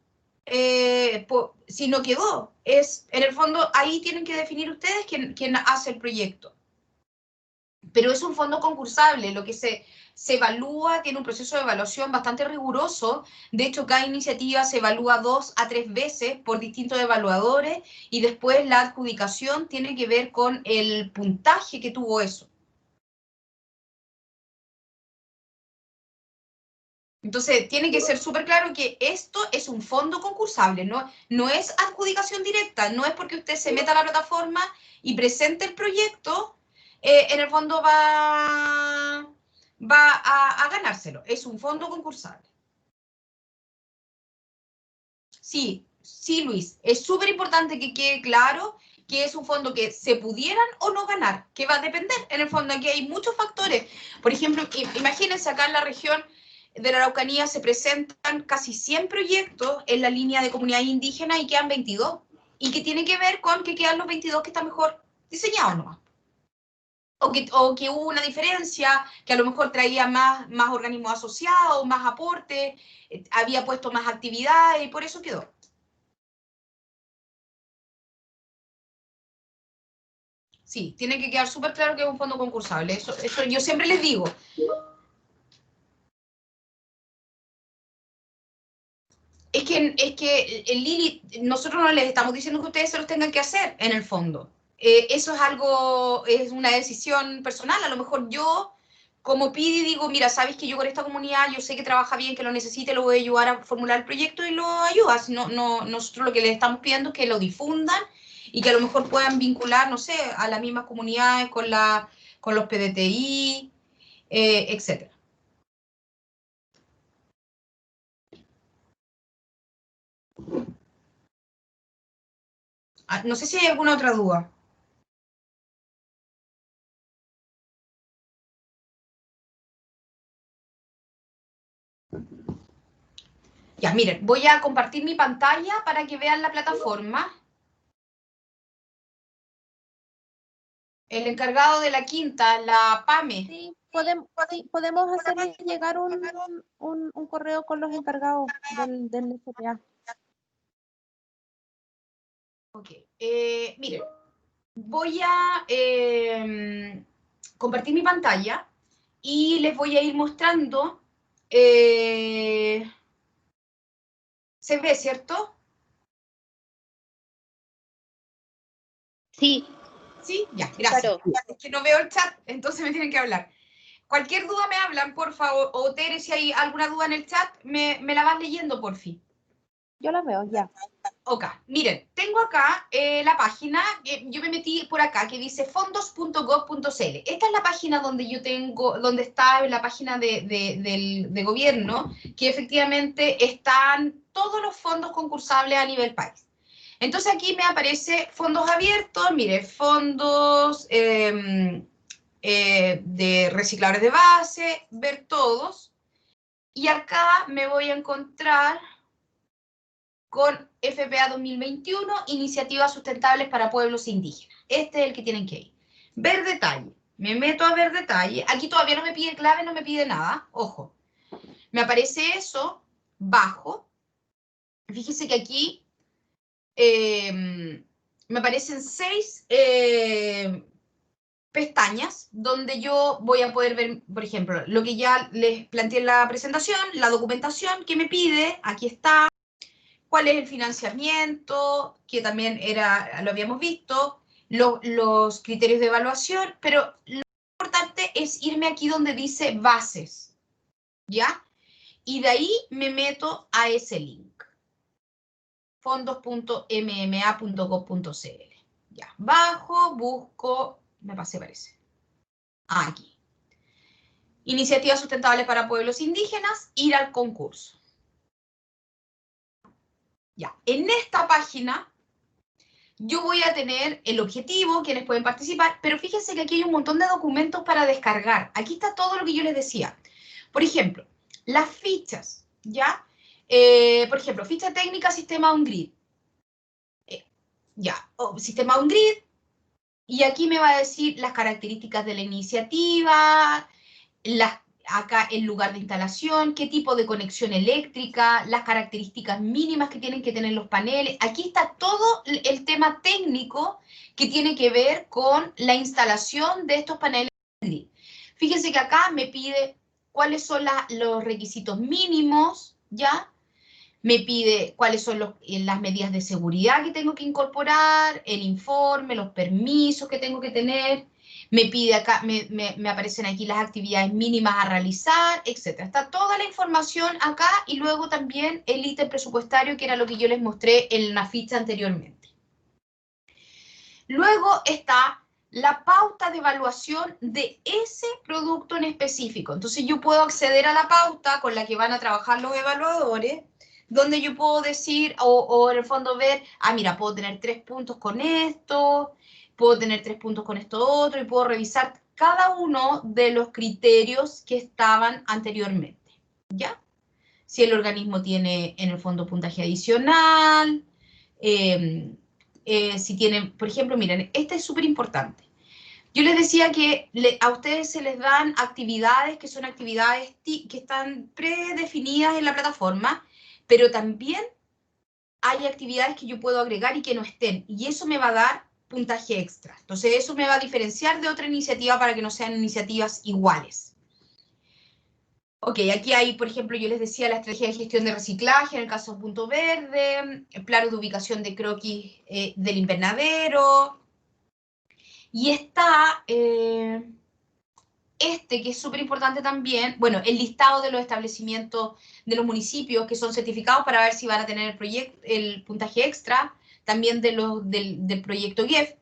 si no quedó. En el fondo, ahí tienen que definir ustedes quién hace el proyecto. Pero es un fondo concursable, lo que se evalúa, tiene un proceso de evaluación bastante riguroso. De hecho, cada iniciativa se evalúa 2 a 3 veces por distintos evaluadores, y después la adjudicación tiene que ver con el puntaje que tuvo eso. Entonces, tiene que ser súper claro que esto es un fondo concursable, no es adjudicación directa, no es porque usted se meta a la plataforma y presente el proyecto, en el fondo va a ganárselo. Es un fondo concursable. Sí, Luis, es súper importante que quede claro que es un fondo que se pudieran o no ganar, que va a depender. En el fondo aquí hay muchos factores. Por ejemplo, imagínense acá en la región de la Araucanía se presentan casi 100 proyectos en la línea de comunidad indígena y quedan 22. ¿Y qué tiene que ver con que quedan los 22 que están mejor? diseñado nomás. O que hubo una diferencia, que a lo mejor traía más organismos asociados, más aporte, había puesto más actividades y por eso quedó. Sí, tiene que quedar súper claro que es un fondo concursable. Eso yo siempre les digo. Es que Lili, nosotros no les estamos diciendo que ustedes se los tengan que hacer, en el fondo. Eso es algo, es una decisión personal. A lo mejor yo, como PIDI, digo, mira, sabes que yo con esta comunidad, yo sé que trabaja bien, que lo necesite, lo voy a ayudar a formular el proyecto y lo ayudas. Nosotros lo que les estamos pidiendo es que lo difundan y que a lo mejor puedan vincular, no sé, a las mismas comunidades con los PDTI, etc. No sé si hay alguna otra duda. Ya, miren, voy a compartir mi pantalla para que vean la plataforma. El encargado de la quinta, la PAME. Sí, podemos hacerle llegar un correo con los encargados del SPA. Ok, miren, voy a compartir mi pantalla y les voy a ir mostrando. ¿Se ve, cierto? Sí. Sí, ya, gracias. Claro. Es que no veo el chat, entonces me tienen que hablar. Cualquier duda me hablan, por favor. O Tere, si hay alguna duda en el chat, me la vas leyendo, por fin. Yo la veo, ya. Ok, miren, tengo acá la página, yo me metí por acá, que dice fondos.gov.cl. Esta es la página donde yo tengo, donde está la página de gobierno, que efectivamente están todos los fondos concursables a nivel país. Entonces aquí me aparece fondos abiertos, mire, fondos de recicladores de base, ver todos. Y acá me voy a encontrar con FPA 2021, Iniciativas Sustentables para Pueblos Indígenas. Este es el que tienen que ir. Ver detalle. Me meto a ver detalle. Aquí todavía no me pide clave, no me pide nada. Ojo. Me aparece eso, bajo. Fíjese que aquí me aparecen 6 pestañas donde yo voy a poder ver, por ejemplo, lo que ya les planteé en la presentación, la documentación que me pide, aquí está, cuál es el financiamiento, que también lo habíamos visto, los criterios de evaluación, pero lo importante es irme aquí donde dice bases, ¿ya? Y de ahí me meto a ese link, fondos.mma.gov.cl. Ya, bajo, busco, me pasé parece. Aquí. Iniciativas sustentables para pueblos indígenas, ir al concurso. Ya, en esta página yo voy a tener el objetivo, quienes pueden participar, pero fíjense que aquí hay un montón de documentos para descargar. Aquí está todo lo que yo les decía. Por ejemplo, las fichas, ¿ya? Por ejemplo, ficha técnica, sistema on-grid. Ya, sistema on-grid. Y aquí me va a decir las características de la iniciativa, acá el lugar de instalación, qué tipo de conexión eléctrica, las características mínimas que tienen que tener los paneles. Aquí está todo el tema técnico que tiene que ver con la instalación de estos paneles. Fíjense que acá me pide cuáles son los requisitos mínimos, ¿ya? Me pide cuáles son las medidas de seguridad que tengo que incorporar, el informe, los permisos que tengo que tener. Me pide acá, me aparecen aquí las actividades mínimas a realizar, etc. Está toda la información acá y luego también el ítem presupuestario, que era lo que yo les mostré en la ficha anteriormente. Luego está la pauta de evaluación de ese producto en específico. Entonces yo puedo acceder a la pauta con la que van a trabajar los evaluadores, donde yo puedo decir, o en el fondo ver, mira, puedo tener 3 puntos con esto, puedo tener 3 puntos con esto otro, y puedo revisar cada uno de los criterios que estaban anteriormente, ¿ya? Si el organismo tiene, en el fondo, puntaje adicional, si tienen, por ejemplo, miren, este es súper importante. Yo les decía que a ustedes se les dan actividades que son actividades que están predefinidas en la plataforma, pero también hay actividades que yo puedo agregar y que no estén, y eso me va a dar puntaje extra. Entonces eso me va a diferenciar de otra iniciativa para que no sean iniciativas iguales. Ok, aquí hay, por ejemplo, yo les decía la estrategia de gestión de reciclaje, en el caso de Punto Verde, el plano de ubicación de croquis del invernadero, y está que es súper importante también, bueno, el listado de los establecimientos de los municipios que son certificados para ver si van a tener el puntaje extra, también del proyecto GEF.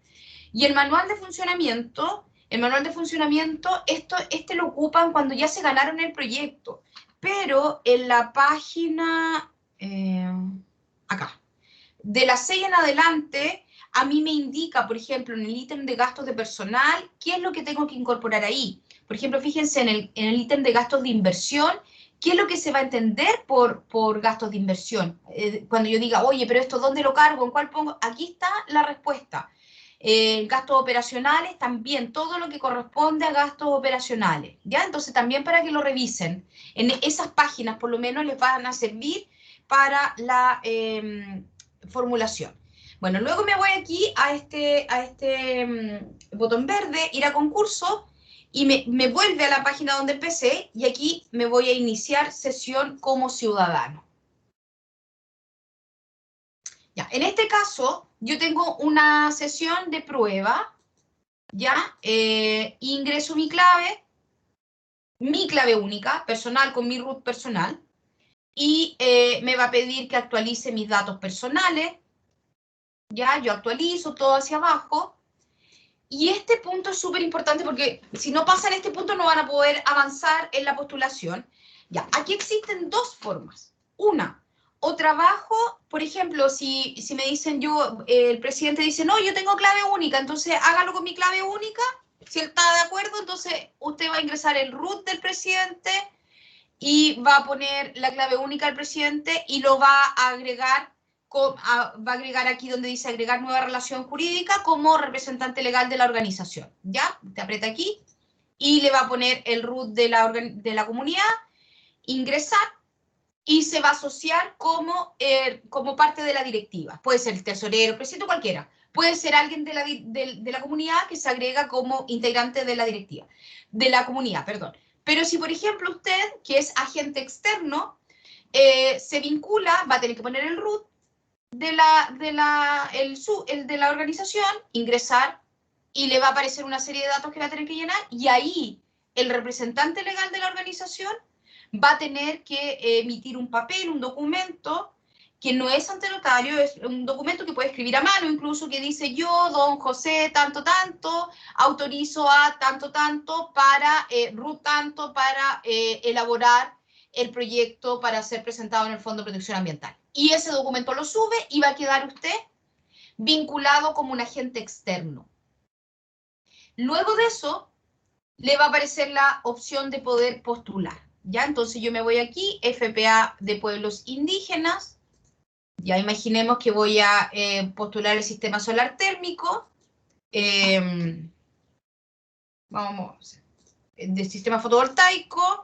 Y el manual de funcionamiento, este lo ocupan cuando ya se ganaron el proyecto, pero en la página, acá, de las 6 en adelante, a mí me indica, por ejemplo, en el ítem de gastos de personal, qué es lo que tengo que incorporar ahí. Por ejemplo, fíjense en el ítem de gastos de inversión, qué es lo que se va a entender por gastos de inversión. Cuando yo diga, oye, pero esto, ¿dónde lo cargo? ¿En cuál pongo? Aquí está la respuesta. Gastos operacionales, también todo lo que corresponde a gastos operacionales, ¿ya? Entonces también para que lo revisen. En esas páginas por lo menos les van a servir para la formulación. Bueno, luego me voy aquí a este botón verde, ir a concurso, y me vuelve a la página donde empecé, y aquí me voy a iniciar sesión como ciudadano. Ya, en este caso, yo tengo una sesión de prueba, ¿ya? Ingreso mi clave única, personal, con mi root personal, y me va a pedir que actualice mis datos personales, ¿ya? Yo actualizo todo hacia abajo, y este punto es súper importante porque si no pasan este punto no van a poder avanzar en la postulación. Ya, aquí existen dos formas. Una, o trabajo, por ejemplo, si me dicen el presidente dice, no, yo tengo clave única, entonces hágalo con mi clave única. Si él está de acuerdo, entonces usted va a ingresar el root del presidente y va a poner la clave única del presidente y lo va a agregar aquí donde dice agregar nueva relación jurídica como representante legal de la organización. ¿Ya? Te aprieta aquí y le va a poner el root de la comunidad, ingresar, y se va a asociar como parte de la directiva. Puede ser el tesorero, el presidente, cualquiera. Puede ser alguien de la comunidad que se agrega como integrante de la directiva, de la comunidad, perdón. Pero si, por ejemplo, usted, que es agente externo, se vincula, va a tener que poner el root de la organización, ingresar, y le va a aparecer una serie de datos que va a tener que llenar, y ahí el representante legal de la organización va a tener que emitir un papel, un documento, que no es ante notario, es un documento que puede escribir a mano, incluso, que dice yo, don José, tanto, tanto, autorizo a tanto, tanto, para RUT tanto, para elaborar el proyecto para ser presentado en el Fondo de Protección Ambiental. Y ese documento lo sube y va a quedar usted vinculado como un agente externo. Luego de eso, le va a aparecer la opción de poder postular. ¿Ya? Entonces yo me voy aquí, FPA de Pueblos Indígenas. Ya imaginemos que voy a postular el sistema solar térmico. Vamos, del sistema fotovoltaico,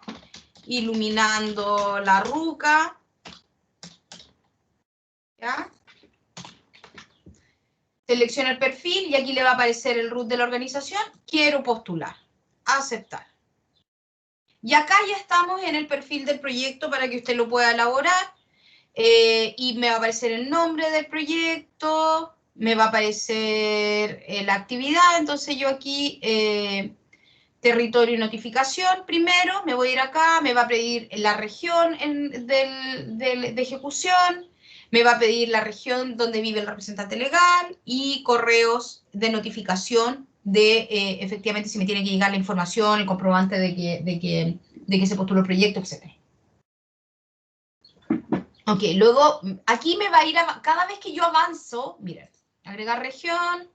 iluminando la ruca. ¿Ya? Selecciona el perfil y aquí le va a aparecer el root de la organización. Quiero postular. Aceptar. Y acá ya estamos en el perfil del proyecto para que usted lo pueda elaborar. Y me va a aparecer el nombre del proyecto, me va a aparecer la actividad. Entonces yo aquí, territorio y notificación, primero, me voy a ir acá, me va a pedir la región de ejecución, me va a pedir la región donde vive el representante legal y correos de notificación de efectivamente si me tiene que llegar la información, el comprobante de que se postuló el proyecto, etc. Ok, luego aquí me va a ir, cada vez que yo avanzo, miren, agregar región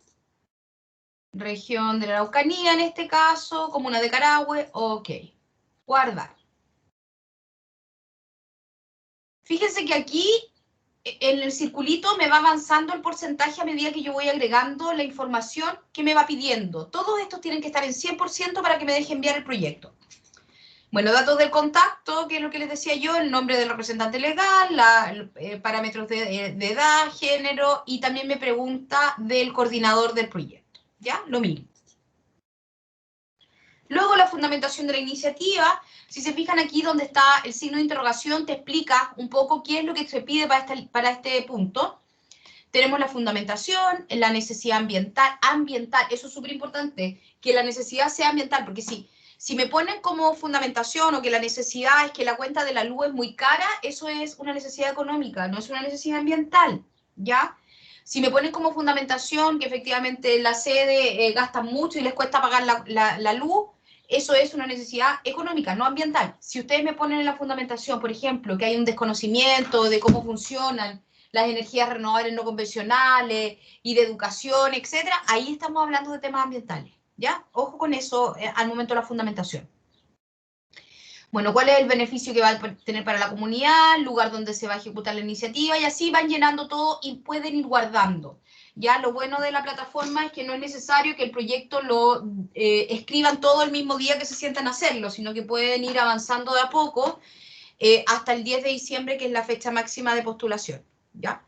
de la Araucanía en este caso, comuna de Carahue, ok, guardar. Fíjense que aquí en el circulito me va avanzando el porcentaje a medida que yo voy agregando la información que me va pidiendo. Todos estos tienen que estar en 100% para que me deje enviar el proyecto. Bueno, datos del contacto, que es lo que les decía yo, el nombre del representante legal, parámetros de edad, género, y también me pregunta del coordinador del proyecto, ¿ya? Lo mismo. Luego la fundamentación de la iniciativa, si se fijan aquí donde está el signo de interrogación, te explica un poco qué es lo que se pide para este punto. Tenemos la fundamentación, la necesidad ambiental, eso es súper importante, que la necesidad sea ambiental, porque si me ponen como fundamentación o que la necesidad es que la cuenta de la luz es muy cara, eso es una necesidad económica, no es una necesidad ambiental, ¿ya? Si me ponen como fundamentación que efectivamente la sede gasta mucho y les cuesta pagar la luz, eso es una necesidad económica, no ambiental. Si ustedes me ponen en la fundamentación, por ejemplo, que hay un desconocimiento de cómo funcionan las energías renovables no convencionales y de educación, etcétera, ahí estamos hablando de temas ambientales, ¿ya? Ojo con eso al momento de la fundamentación. Bueno, ¿cuál es el beneficio que va a tener para la comunidad? El lugar donde se va a ejecutar la iniciativa, y así van llenando todo y pueden ir guardando. Ya lo bueno de la plataforma es que no es necesario que el proyecto lo escriban todo el mismo día que se sientan a hacerlo, sino que pueden ir avanzando de a poco hasta el 10 de diciembre, que es la fecha máxima de postulación, ¿ya?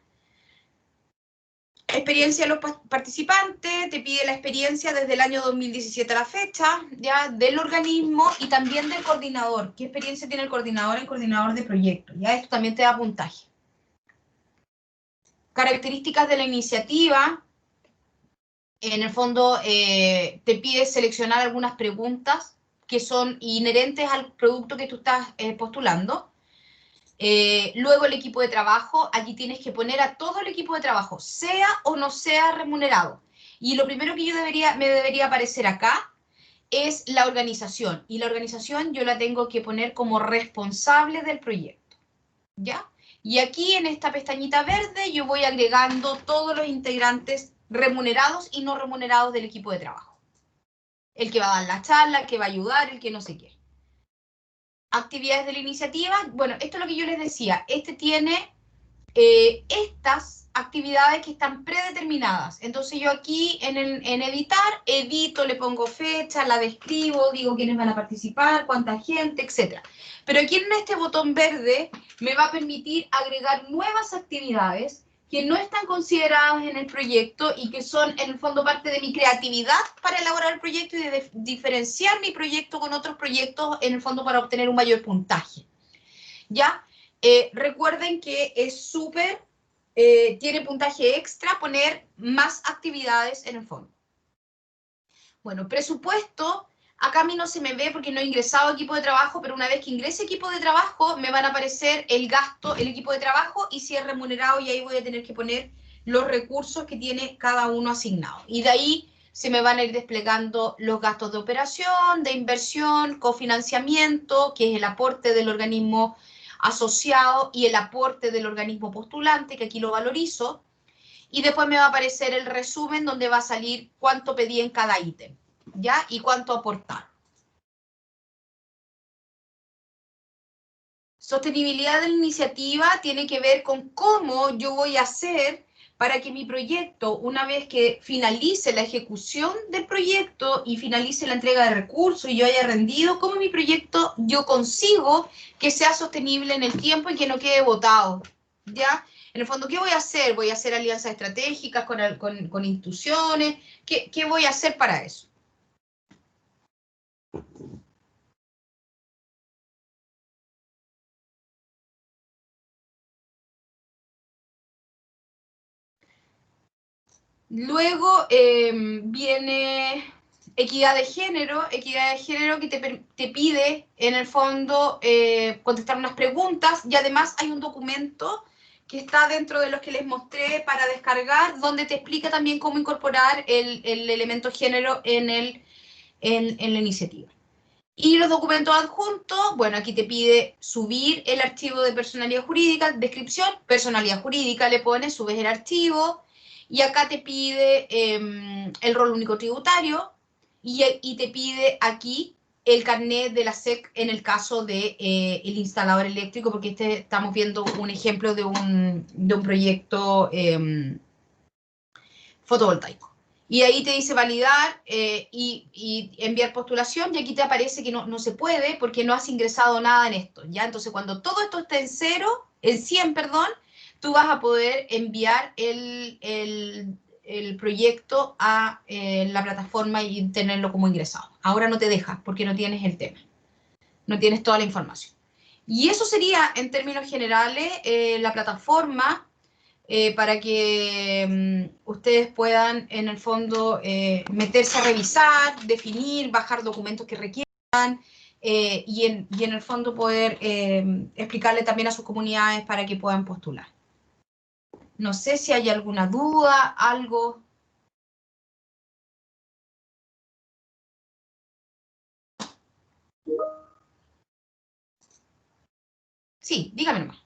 Experiencia de los participantes, te pide la experiencia desde el año 2017 a la fecha, ya, del organismo y también del coordinador. ¿Qué experiencia tiene el coordinador? El coordinador de proyecto, ya, esto también te da puntaje. Características de la iniciativa, en el fondo te pide seleccionar algunas preguntas que son inherentes al producto que tú estás postulando. Luego el equipo de trabajo, aquí tienes que poner a todo el equipo de trabajo, sea o no sea remunerado. Y lo primero que me debería aparecer acá es la organización. Y la organización yo la tengo que poner como responsable del proyecto, ¿ya? Y aquí en esta pestañita verde yo voy agregando todos los integrantes remunerados y no remunerados del equipo de trabajo. El que va a dar la charla, el que va a ayudar, el que no sé qué. Actividades de la iniciativa, bueno, esto es lo que yo les decía, este tiene estas actividades que están predeterminadas. Entonces yo aquí en editar, edito, le pongo fecha, la describo, digo quiénes van a participar, cuánta gente, etc. Pero aquí en este botón verde me va a permitir agregar nuevas actividades que no están consideradas en el proyecto y que son en el fondo parte de mi creatividad para elaborar el proyecto y de diferenciar mi proyecto con otros proyectos en el fondo para obtener un mayor puntaje. ¿Ya? Recuerden que es súper, tiene puntaje extra poner más actividades en el fondo. Bueno, presupuesto, acá a mí no se me ve porque no he ingresado a equipo de trabajo, pero una vez que ingrese equipo de trabajo me van a aparecer el gasto, el equipo de trabajo y si es remunerado, y ahí voy a tener que poner los recursos que tiene cada uno asignado. Y de ahí se me van a ir desplegando los gastos de operación, de inversión, cofinanciamiento, que es el aporte del organismo asociado y el aporte del organismo postulante, que aquí lo valorizo, y después me va a aparecer el resumen donde va a salir cuánto pedí en cada ítem, ¿ya? Y cuánto aportar. Sostenibilidad de la iniciativa tiene que ver con cómo yo voy a hacer para que mi proyecto, una vez que finalice la ejecución del proyecto y finalice la entrega de recursos y yo haya rendido, cómo mi proyecto yo consigo que sea sostenible en el tiempo y que no quede botado, ¿ya? En el fondo, ¿qué voy a hacer? ¿Voy a hacer alianzas estratégicas con instituciones? ¿Qué voy a hacer para eso? Luego viene equidad de género que te pide, en el fondo, contestar unas preguntas, y además hay un documento que está dentro de los que les mostré para descargar, donde te explica también cómo incorporar el elemento género en la iniciativa. Y los documentos adjuntos, bueno, aquí te pide subir el archivo de personalidad jurídica, descripción, personalidad jurídica, le pones, subes el archivo, y acá te pide el rol único tributario, y te pide aquí el carnet de la SEC en el caso de el instalador eléctrico, porque estamos viendo un ejemplo de un proyecto fotovoltaico. Y ahí te dice validar y enviar postulación, y aquí te aparece que no se puede porque no has ingresado nada en esto, ¿ya? Entonces, cuando todo esto esté en 100, perdón, tú vas a poder enviar el proyecto a la plataforma y tenerlo como ingresado. Ahora no te deja porque no tienes el tema, no tienes toda la información. Y eso sería, en términos generales, la plataforma para que ustedes puedan, en el fondo, meterse a revisar, definir, bajar documentos que requieran y en el fondo poder explicarle también a sus comunidades para que puedan postular. No sé si hay alguna duda, algo. Sí, dígame nomás.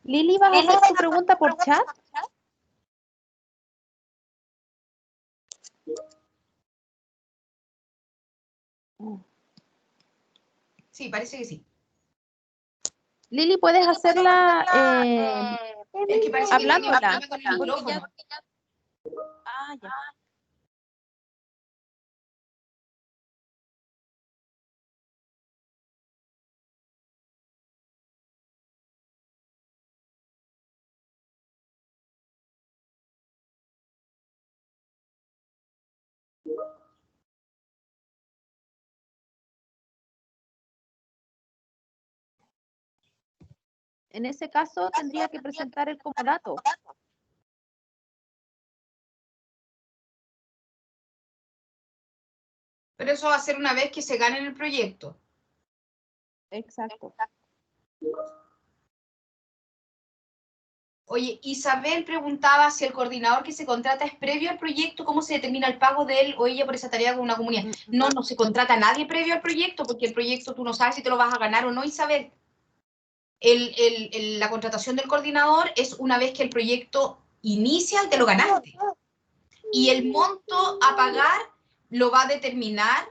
Lili, ¿vas a hacer tu pregunta por chat? Sí, parece que sí. Lili, ¿puedes hacerla Es que parece hablándola? que con el micrófono. Ah, ya. En ese caso, tendría que presentar el comodato. Pero eso va a ser una vez que se gane el proyecto. Exacto. Oye, Isabel preguntaba si el coordinador que se contrata es previo al proyecto, ¿cómo se determina el pago de él o ella por esa tarea con una comunidad? No se contrata a nadie previo al proyecto, porque el proyecto tú no sabes si te lo vas a ganar o no, Isabel. La contratación del coordinador es una vez que el proyecto inicia y te lo ganaste. Y el monto a pagar lo va a determinar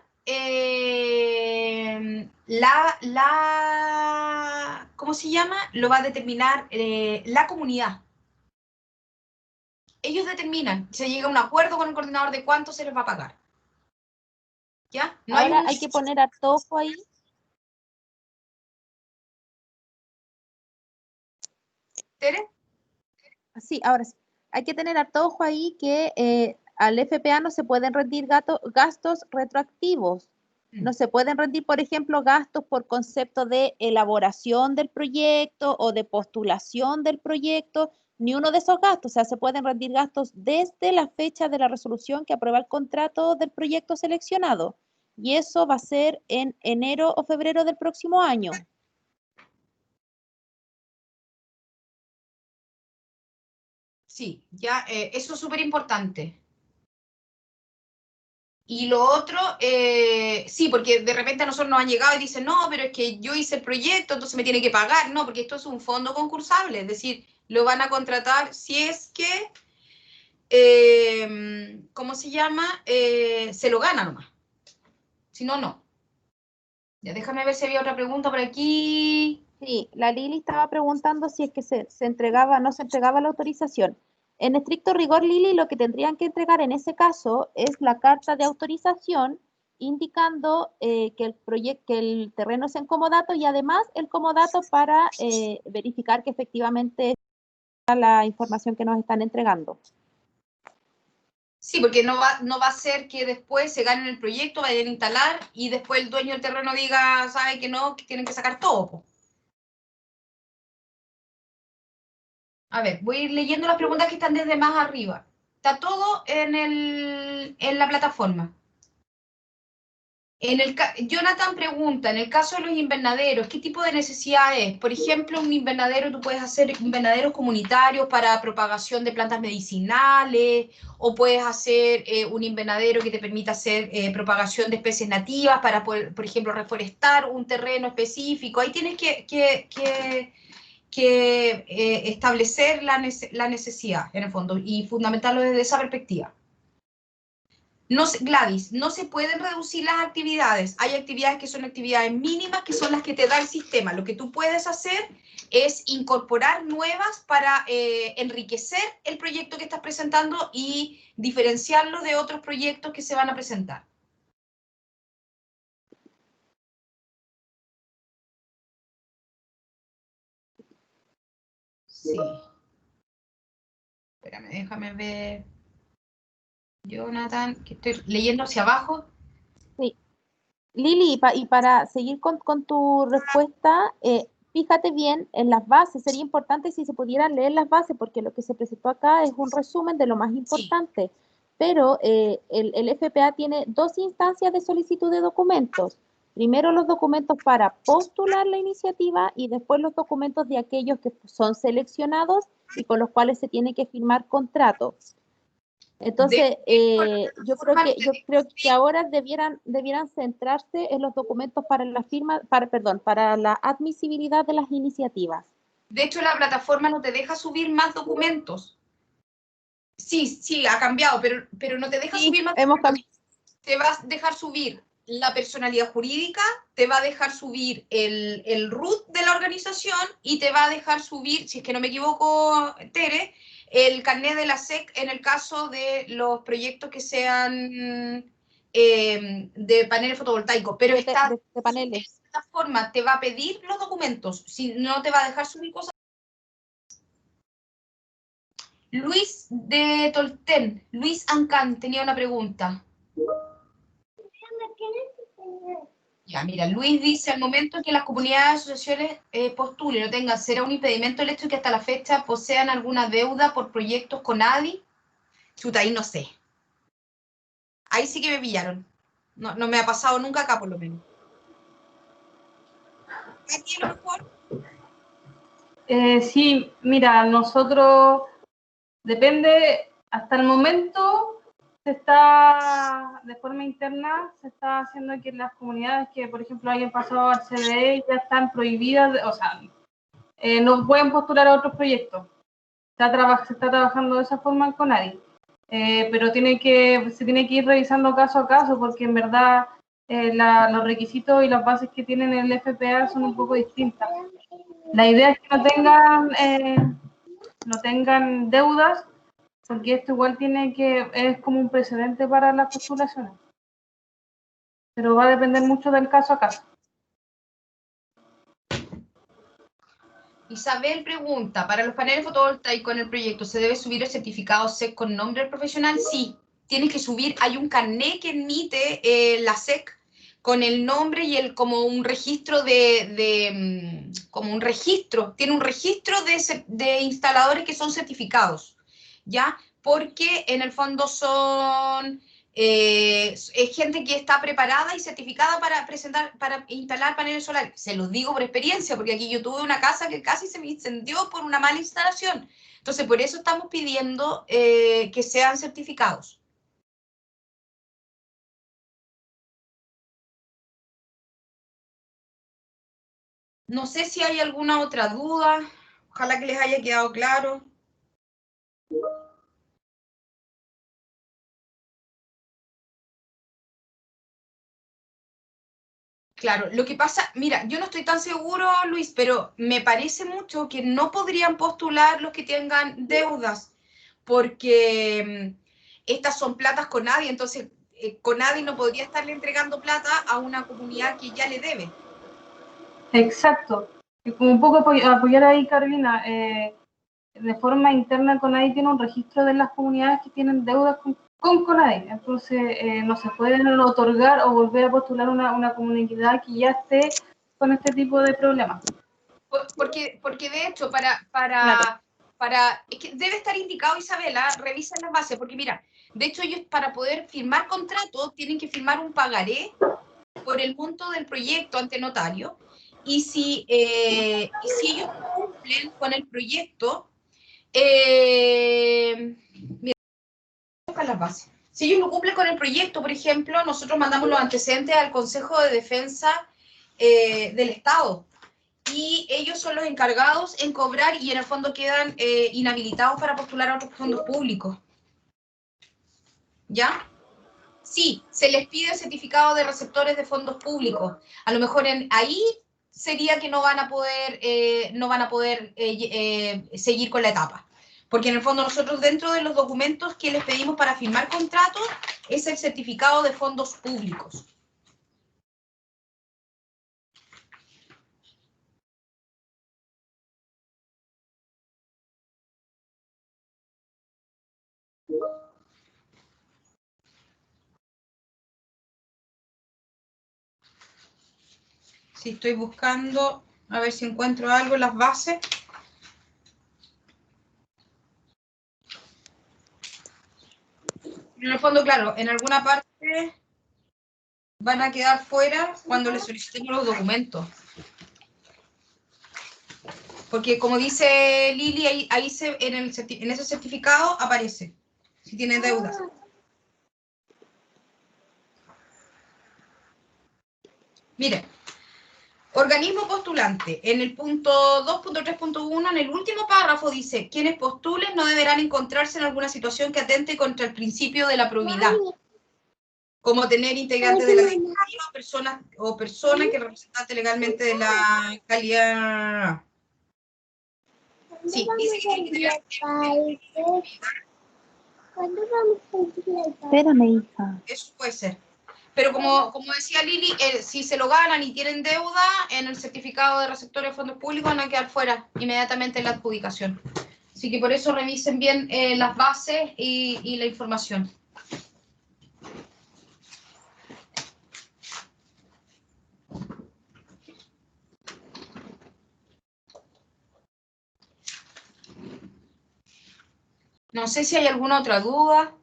¿cómo se llama? Lo va a determinar la comunidad. Ellos determinan, se llega a un acuerdo con el coordinador de cuánto se les va a pagar. ¿Ya? No ahora hay que poner a topo ahí. ¿Tere? Sí, ahora sí. Hay que tener harto ojo ahí que al FPA no se pueden rendir gastos retroactivos. No se pueden rendir, por ejemplo, gastos por concepto de elaboración del proyecto o de postulación del proyecto, ni uno de esos gastos. O sea, se pueden rendir gastos desde la fecha de la resolución que aprueba el contrato del proyecto seleccionado. Y eso va a ser en enero o febrero del próximo año. Sí, ya, eso es súper importante. Y lo otro, sí, porque de repente a nosotros nos han llegado y dicen, no, pero es que yo hice el proyecto, entonces me tiene que pagar. No, porque esto es un fondo concursable, es decir, lo van a contratar si es que, ¿cómo se llama? Se lo gana nomás. Si no, no. Ya, déjame ver si había otra pregunta por aquí. Sí, la Lili estaba preguntando si es que se entregaba o no se entregaba la autorización. En estricto rigor, Lili, lo que tendrían que entregar en ese caso es la carta de autorización indicando que el terreno es en comodato y además el comodato para verificar que efectivamente está la información que nos están entregando. Sí, porque no va a ser que después se ganen el proyecto, vayan a instalar y después el dueño del terreno diga, sabe que no, que tienen que sacar todo, po. A ver, voy a ir leyendo las preguntas que están desde más arriba. Está todo en la plataforma. Jonathan pregunta, en el caso de los invernaderos, ¿qué tipo de necesidad es? Por ejemplo, un invernadero, tú puedes hacer invernaderos comunitarios para propagación de plantas medicinales, o puedes hacer un invernadero que te permita hacer propagación de especies nativas para poder, por ejemplo, reforestar un terreno específico. Ahí tienes que que establecer la necesidad, en el fondo, y fundamentarlo desde esa perspectiva. No, Gladys, no se pueden reducir las actividades. Hay actividades que son actividades mínimas, que son las que te da el sistema. Lo que tú puedes hacer es incorporar nuevas para enriquecer el proyecto que estás presentando y diferenciarlo de otros proyectos que se van a presentar. Sí. Espérame, déjame ver. Jonathan, que estoy leyendo hacia abajo. Sí. Lili, y para seguir con tu respuesta, fíjate bien en las bases. Sería importante si se pudieran leer las bases, porque lo que se presentó acá es un resumen de lo más importante. Sí. Pero el FPA tiene dos instancias de solicitud de documentos. Primero los documentos para postular la iniciativa y después los documentos de aquellos que son seleccionados y con los cuales se tiene que firmar contrato. Entonces, yo creo que ahora debieran centrarse en los documentos para la firma, para la admisibilidad de las iniciativas. De hecho, la plataforma no te deja subir más documentos. Sí, ha cambiado, pero no te deja subir más documentos. Te va a dejar subir la personalidad jurídica, te va a dejar subir el root de la organización y te va a dejar subir, si es que no me equivoco, Tere, el carnet de la SEC en el caso de los proyectos que sean de paneles fotovoltaicos. Pero de paneles. Esta forma te va a pedir los documentos, si no te va a dejar subir cosas. Luis de Tolten, Luis Ancan tenía una pregunta. Ya, mira, Luis dice, al momento en que las comunidades y asociaciones postulen o tengan, ¿será un impedimento el hecho de que hasta la fecha posean alguna deuda por proyectos con ADI? Chuta, ahí no sé. Ahí sí que me pillaron. No me ha pasado nunca acá, por lo menos. ¿Aquí a lo mejor? Sí, mira, nosotros, depende, hasta el momento se está, de forma interna, se está haciendo que las comunidades que, por ejemplo, hayan pasado al CDE ya están prohibidas, o sea, no pueden postular a otros proyectos. Se está trabajando de esa forma con ADI. Pero se tiene que ir revisando caso a caso, porque en verdad los requisitos y las bases que tienen el FPA son un poco distintas. La idea es que no tengan deudas, porque esto igual es como un precedente para las postulaciones. Pero va a depender mucho del caso a caso. Isabel pregunta, ¿para los paneles fotovoltaicos en el proyecto se debe subir el certificado SEC con nombre del profesional? Sí, tienes que subir, hay un carnet que emite la SEC con el nombre y como un registro como un registro, tiene un registro de instaladores que son certificados, ¿ya? Porque en el fondo son... es gente que está preparada y certificada para instalar paneles solares. Se los digo por experiencia, porque aquí yo tuve una casa que casi se me incendió por una mala instalación. Entonces, por eso estamos pidiendo que sean certificados. No sé si hay alguna otra duda. Ojalá que les haya quedado claro. Claro, lo que pasa, mira, yo no estoy tan seguro, Luis, pero me parece mucho que no podrían postular los que tengan deudas, porque estas son platas con nadie, entonces con nadie no podría estarle entregando plata a una comunidad que ya le debe. Exacto. Y como un poco apoyar ahí, Carolina, de forma interna CONADI tiene un registro de las comunidades que tienen deudas con CONADI, entonces no se pueden otorgar o volver a postular una comunidad que ya esté con este tipo de problemas. Porque de hecho, es que debe estar indicado, Isabela, revisa las bases, porque mira, de hecho ellos para poder firmar contrato tienen que firmar un pagaré por el monto del proyecto ante notario, y si ellos cumplen con el proyecto, mira, buscar las bases. Si ellos no cumplen con el proyecto, por ejemplo, nosotros mandamos los antecedentes al Consejo de Defensa del Estado. y ellos son los encargados en cobrar y en el fondo quedan inhabilitados para postular a otros fondos públicos. ¿Ya? Sí, se les pide certificado de receptores de fondos públicos. A lo mejor ahí sería que no van a poder, seguir con la etapa. Porque en el fondo nosotros dentro de los documentos que les pedimos para firmar contratos es el certificado de fondos públicos. Si estoy buscando, a ver si encuentro algo en las bases. En el fondo, claro, en alguna parte van a quedar fuera cuando les solicitemos los documentos. Porque como dice Lili, ahí en ese certificado aparece si tienen deudas. Mire, organismo postulante. En el punto 2.3.1, en el último párrafo dice, quienes postulen no deberán encontrarse en alguna situación que atente contra el principio de la probidad, como tener integrantes de la directiva o personas que representan legalmente de la calidad. Sí, dice que tiene que tener. ¿Cuándo vamos a Espérame, hija. Eso puede ser. Pero como decía Lili, si se lo ganan y tienen deuda, en el certificado de receptores de fondos públicos van a quedar fuera inmediatamente en la adjudicación. Así que por eso revisen bien las bases y la información. No sé si hay alguna otra duda.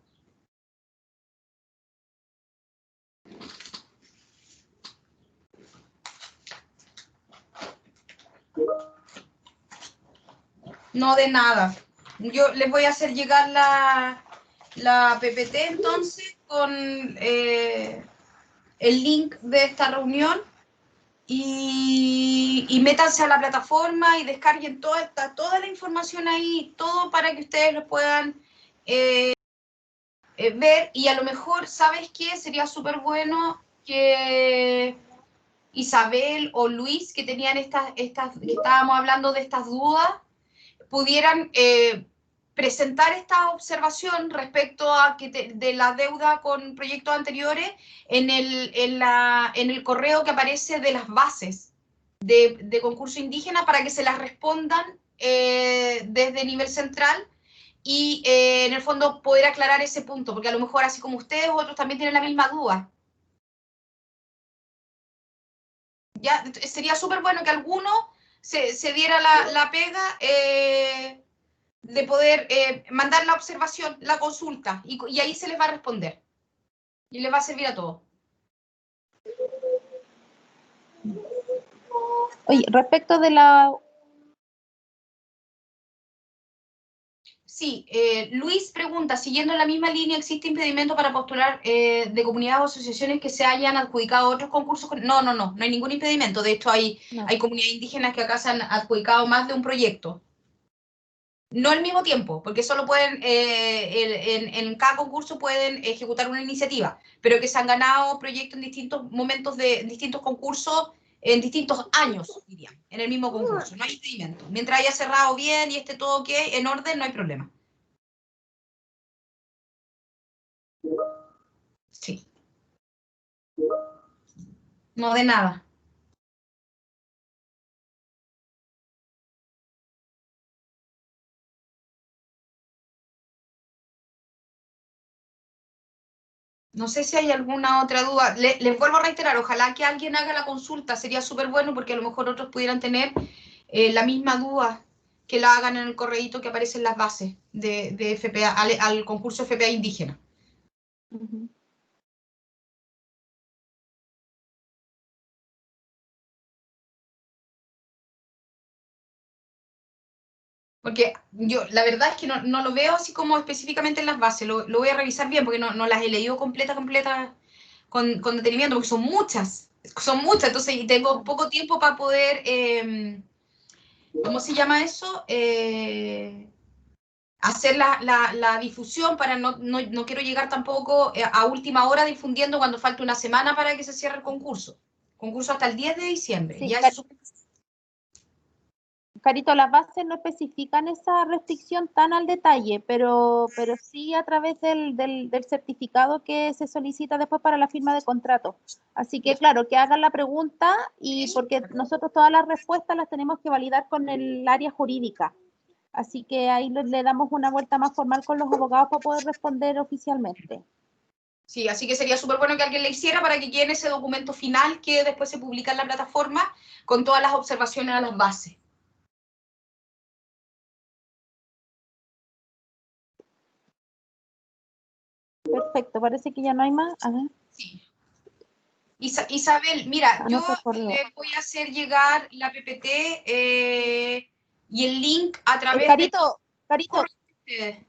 No, de nada. Yo les voy a hacer llegar la PPT entonces con el link de esta reunión y métanse a la plataforma y descarguen toda la información ahí, todo para que ustedes lo puedan ver. Y a lo mejor, ¿sabes qué? Sería súper bueno que Isabel o Luis, que tenían que estábamos hablando de estas dudas, pudieran presentar esta observación respecto a de la deuda con proyectos anteriores en el correo que aparece de las bases de concurso indígena para que se las respondan desde nivel central y en el fondo poder aclarar ese punto, porque a lo mejor así como ustedes, otros también tienen la misma duda. Ya, sería súper bueno que alguno se diera la pega de poder mandar la observación, la consulta, y ahí se les va a responder. Y les va a servir a todos. Oye, respecto de la... Sí, Luis pregunta, siguiendo la misma línea, ¿existe impedimento para postular de comunidades o asociaciones que se hayan adjudicado otros concursos? No hay ningún impedimento. De hecho, hay comunidades indígenas que acá se han adjudicado más de un proyecto. No al mismo tiempo, porque solo pueden, en cada concurso pueden ejecutar una iniciativa, pero que se han ganado proyectos en distintos momentos de distintos concursos, en distintos años, diría, en el mismo concurso. No hay impedimento. Mientras haya cerrado bien y esté todo ok, en orden, no hay problema. Sí. No, de nada. No sé si hay alguna otra duda. Les vuelvo a reiterar, ojalá que alguien haga la consulta, sería súper bueno porque a lo mejor otros pudieran tener la misma duda, que la hagan en el correíto que aparece en las bases de FPA, al concurso FPA indígena. Porque yo, la verdad es que no lo veo así como específicamente en las bases, lo voy a revisar bien porque no las he leído completa con detenimiento, porque son muchas. son muchas, entonces y tengo poco tiempo para poder, ¿cómo se llama eso? Hacer la difusión para no quiero llegar tampoco a última hora difundiendo cuando falte una semana para que se cierre el concurso. Concurso hasta el 10 de diciembre. Sí, Ya Carito, las bases no especifican esa restricción tan al detalle, pero sí a través del certificado que se solicita después para la firma de contrato. Así que, claro, que hagan la pregunta y porque nosotros todas las respuestas las tenemos que validar con el área jurídica. Así que ahí le damos una vuelta más formal con los abogados para poder responder oficialmente. Sí, así que sería súper bueno que alguien le hiciera para que quede en ese documento final que después se publica en la plataforma con todas las observaciones a las bases. Perfecto, parece que ya no hay más. Ajá. Sí. Isabel, mira, yo le voy a hacer llegar la PPT y el link a través Carito, de...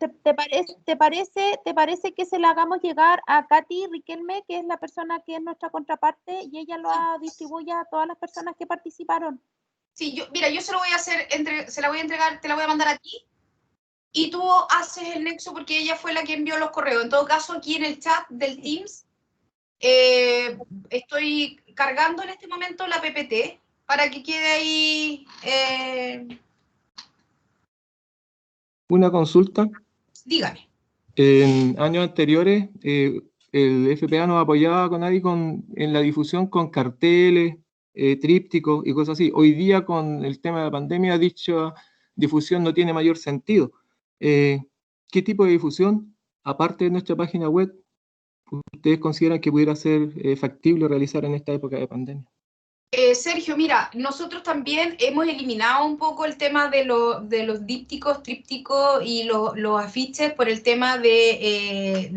¿te parece que se la hagamos llegar a Katy Riquelme, que es la persona que es nuestra contraparte, y ella lo distribuye a todas las personas que participaron? Sí, mira, yo se lo voy a hacer, se la voy a entregar, te la voy a mandar a ti, y tú haces el nexo porque ella fue la que envió los correos. En todo caso, aquí en el chat del Teams, estoy cargando en este momento la PPT para que quede ahí... Una consulta. Dígame. En años anteriores, el FPA nos apoyaba con Adi en la difusión con carteles, trípticos y cosas así. Hoy día, con el tema de la pandemia, dicha difusión no tiene mayor sentido. ¿Qué tipo de difusión, aparte de nuestra página web, ustedes consideran que pudiera ser factible realizar en esta época de pandemia? Sergio, mira, nosotros también hemos eliminado un poco el tema de los dípticos, trípticos y los afiches por el tema de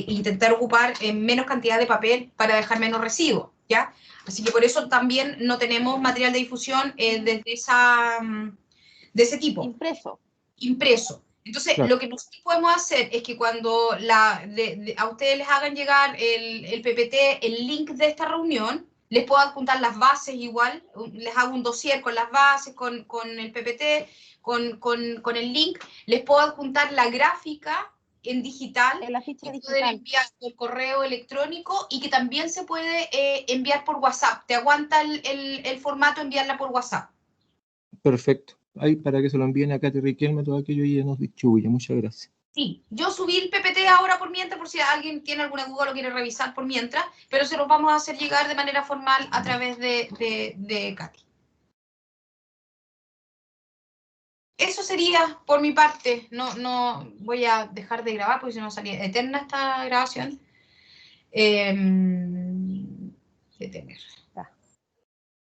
intentar ocupar menos cantidad de papel para dejar menos residuos, ¿ya? Así que por eso también no tenemos material de difusión de ese tipo. Impreso. Entonces, claro, lo que nosotros podemos hacer es que cuando a ustedes les hagan llegar el PPT, el link de esta reunión, les puedo adjuntar las bases igual, les hago un dossier con las bases, con el PPT, con el link, les puedo adjuntar la gráfica en digital, que pueden enviar por correo electrónico y que también se puede enviar por WhatsApp. Te aguanta el formato enviarla por WhatsApp. Perfecto. Ahí para que se lo envíen a Katy Riquelme, todo aquello y ella nos distribuye. Muchas gracias. Sí, yo subí el PPT ahora por mientras, por si alguien tiene alguna duda o lo quiere revisar por mientras, pero se los vamos a hacer llegar de manera formal a través de Katy. Eso sería por mi parte. No voy a dejar de grabar porque si no salía eterna esta grabación. Detener.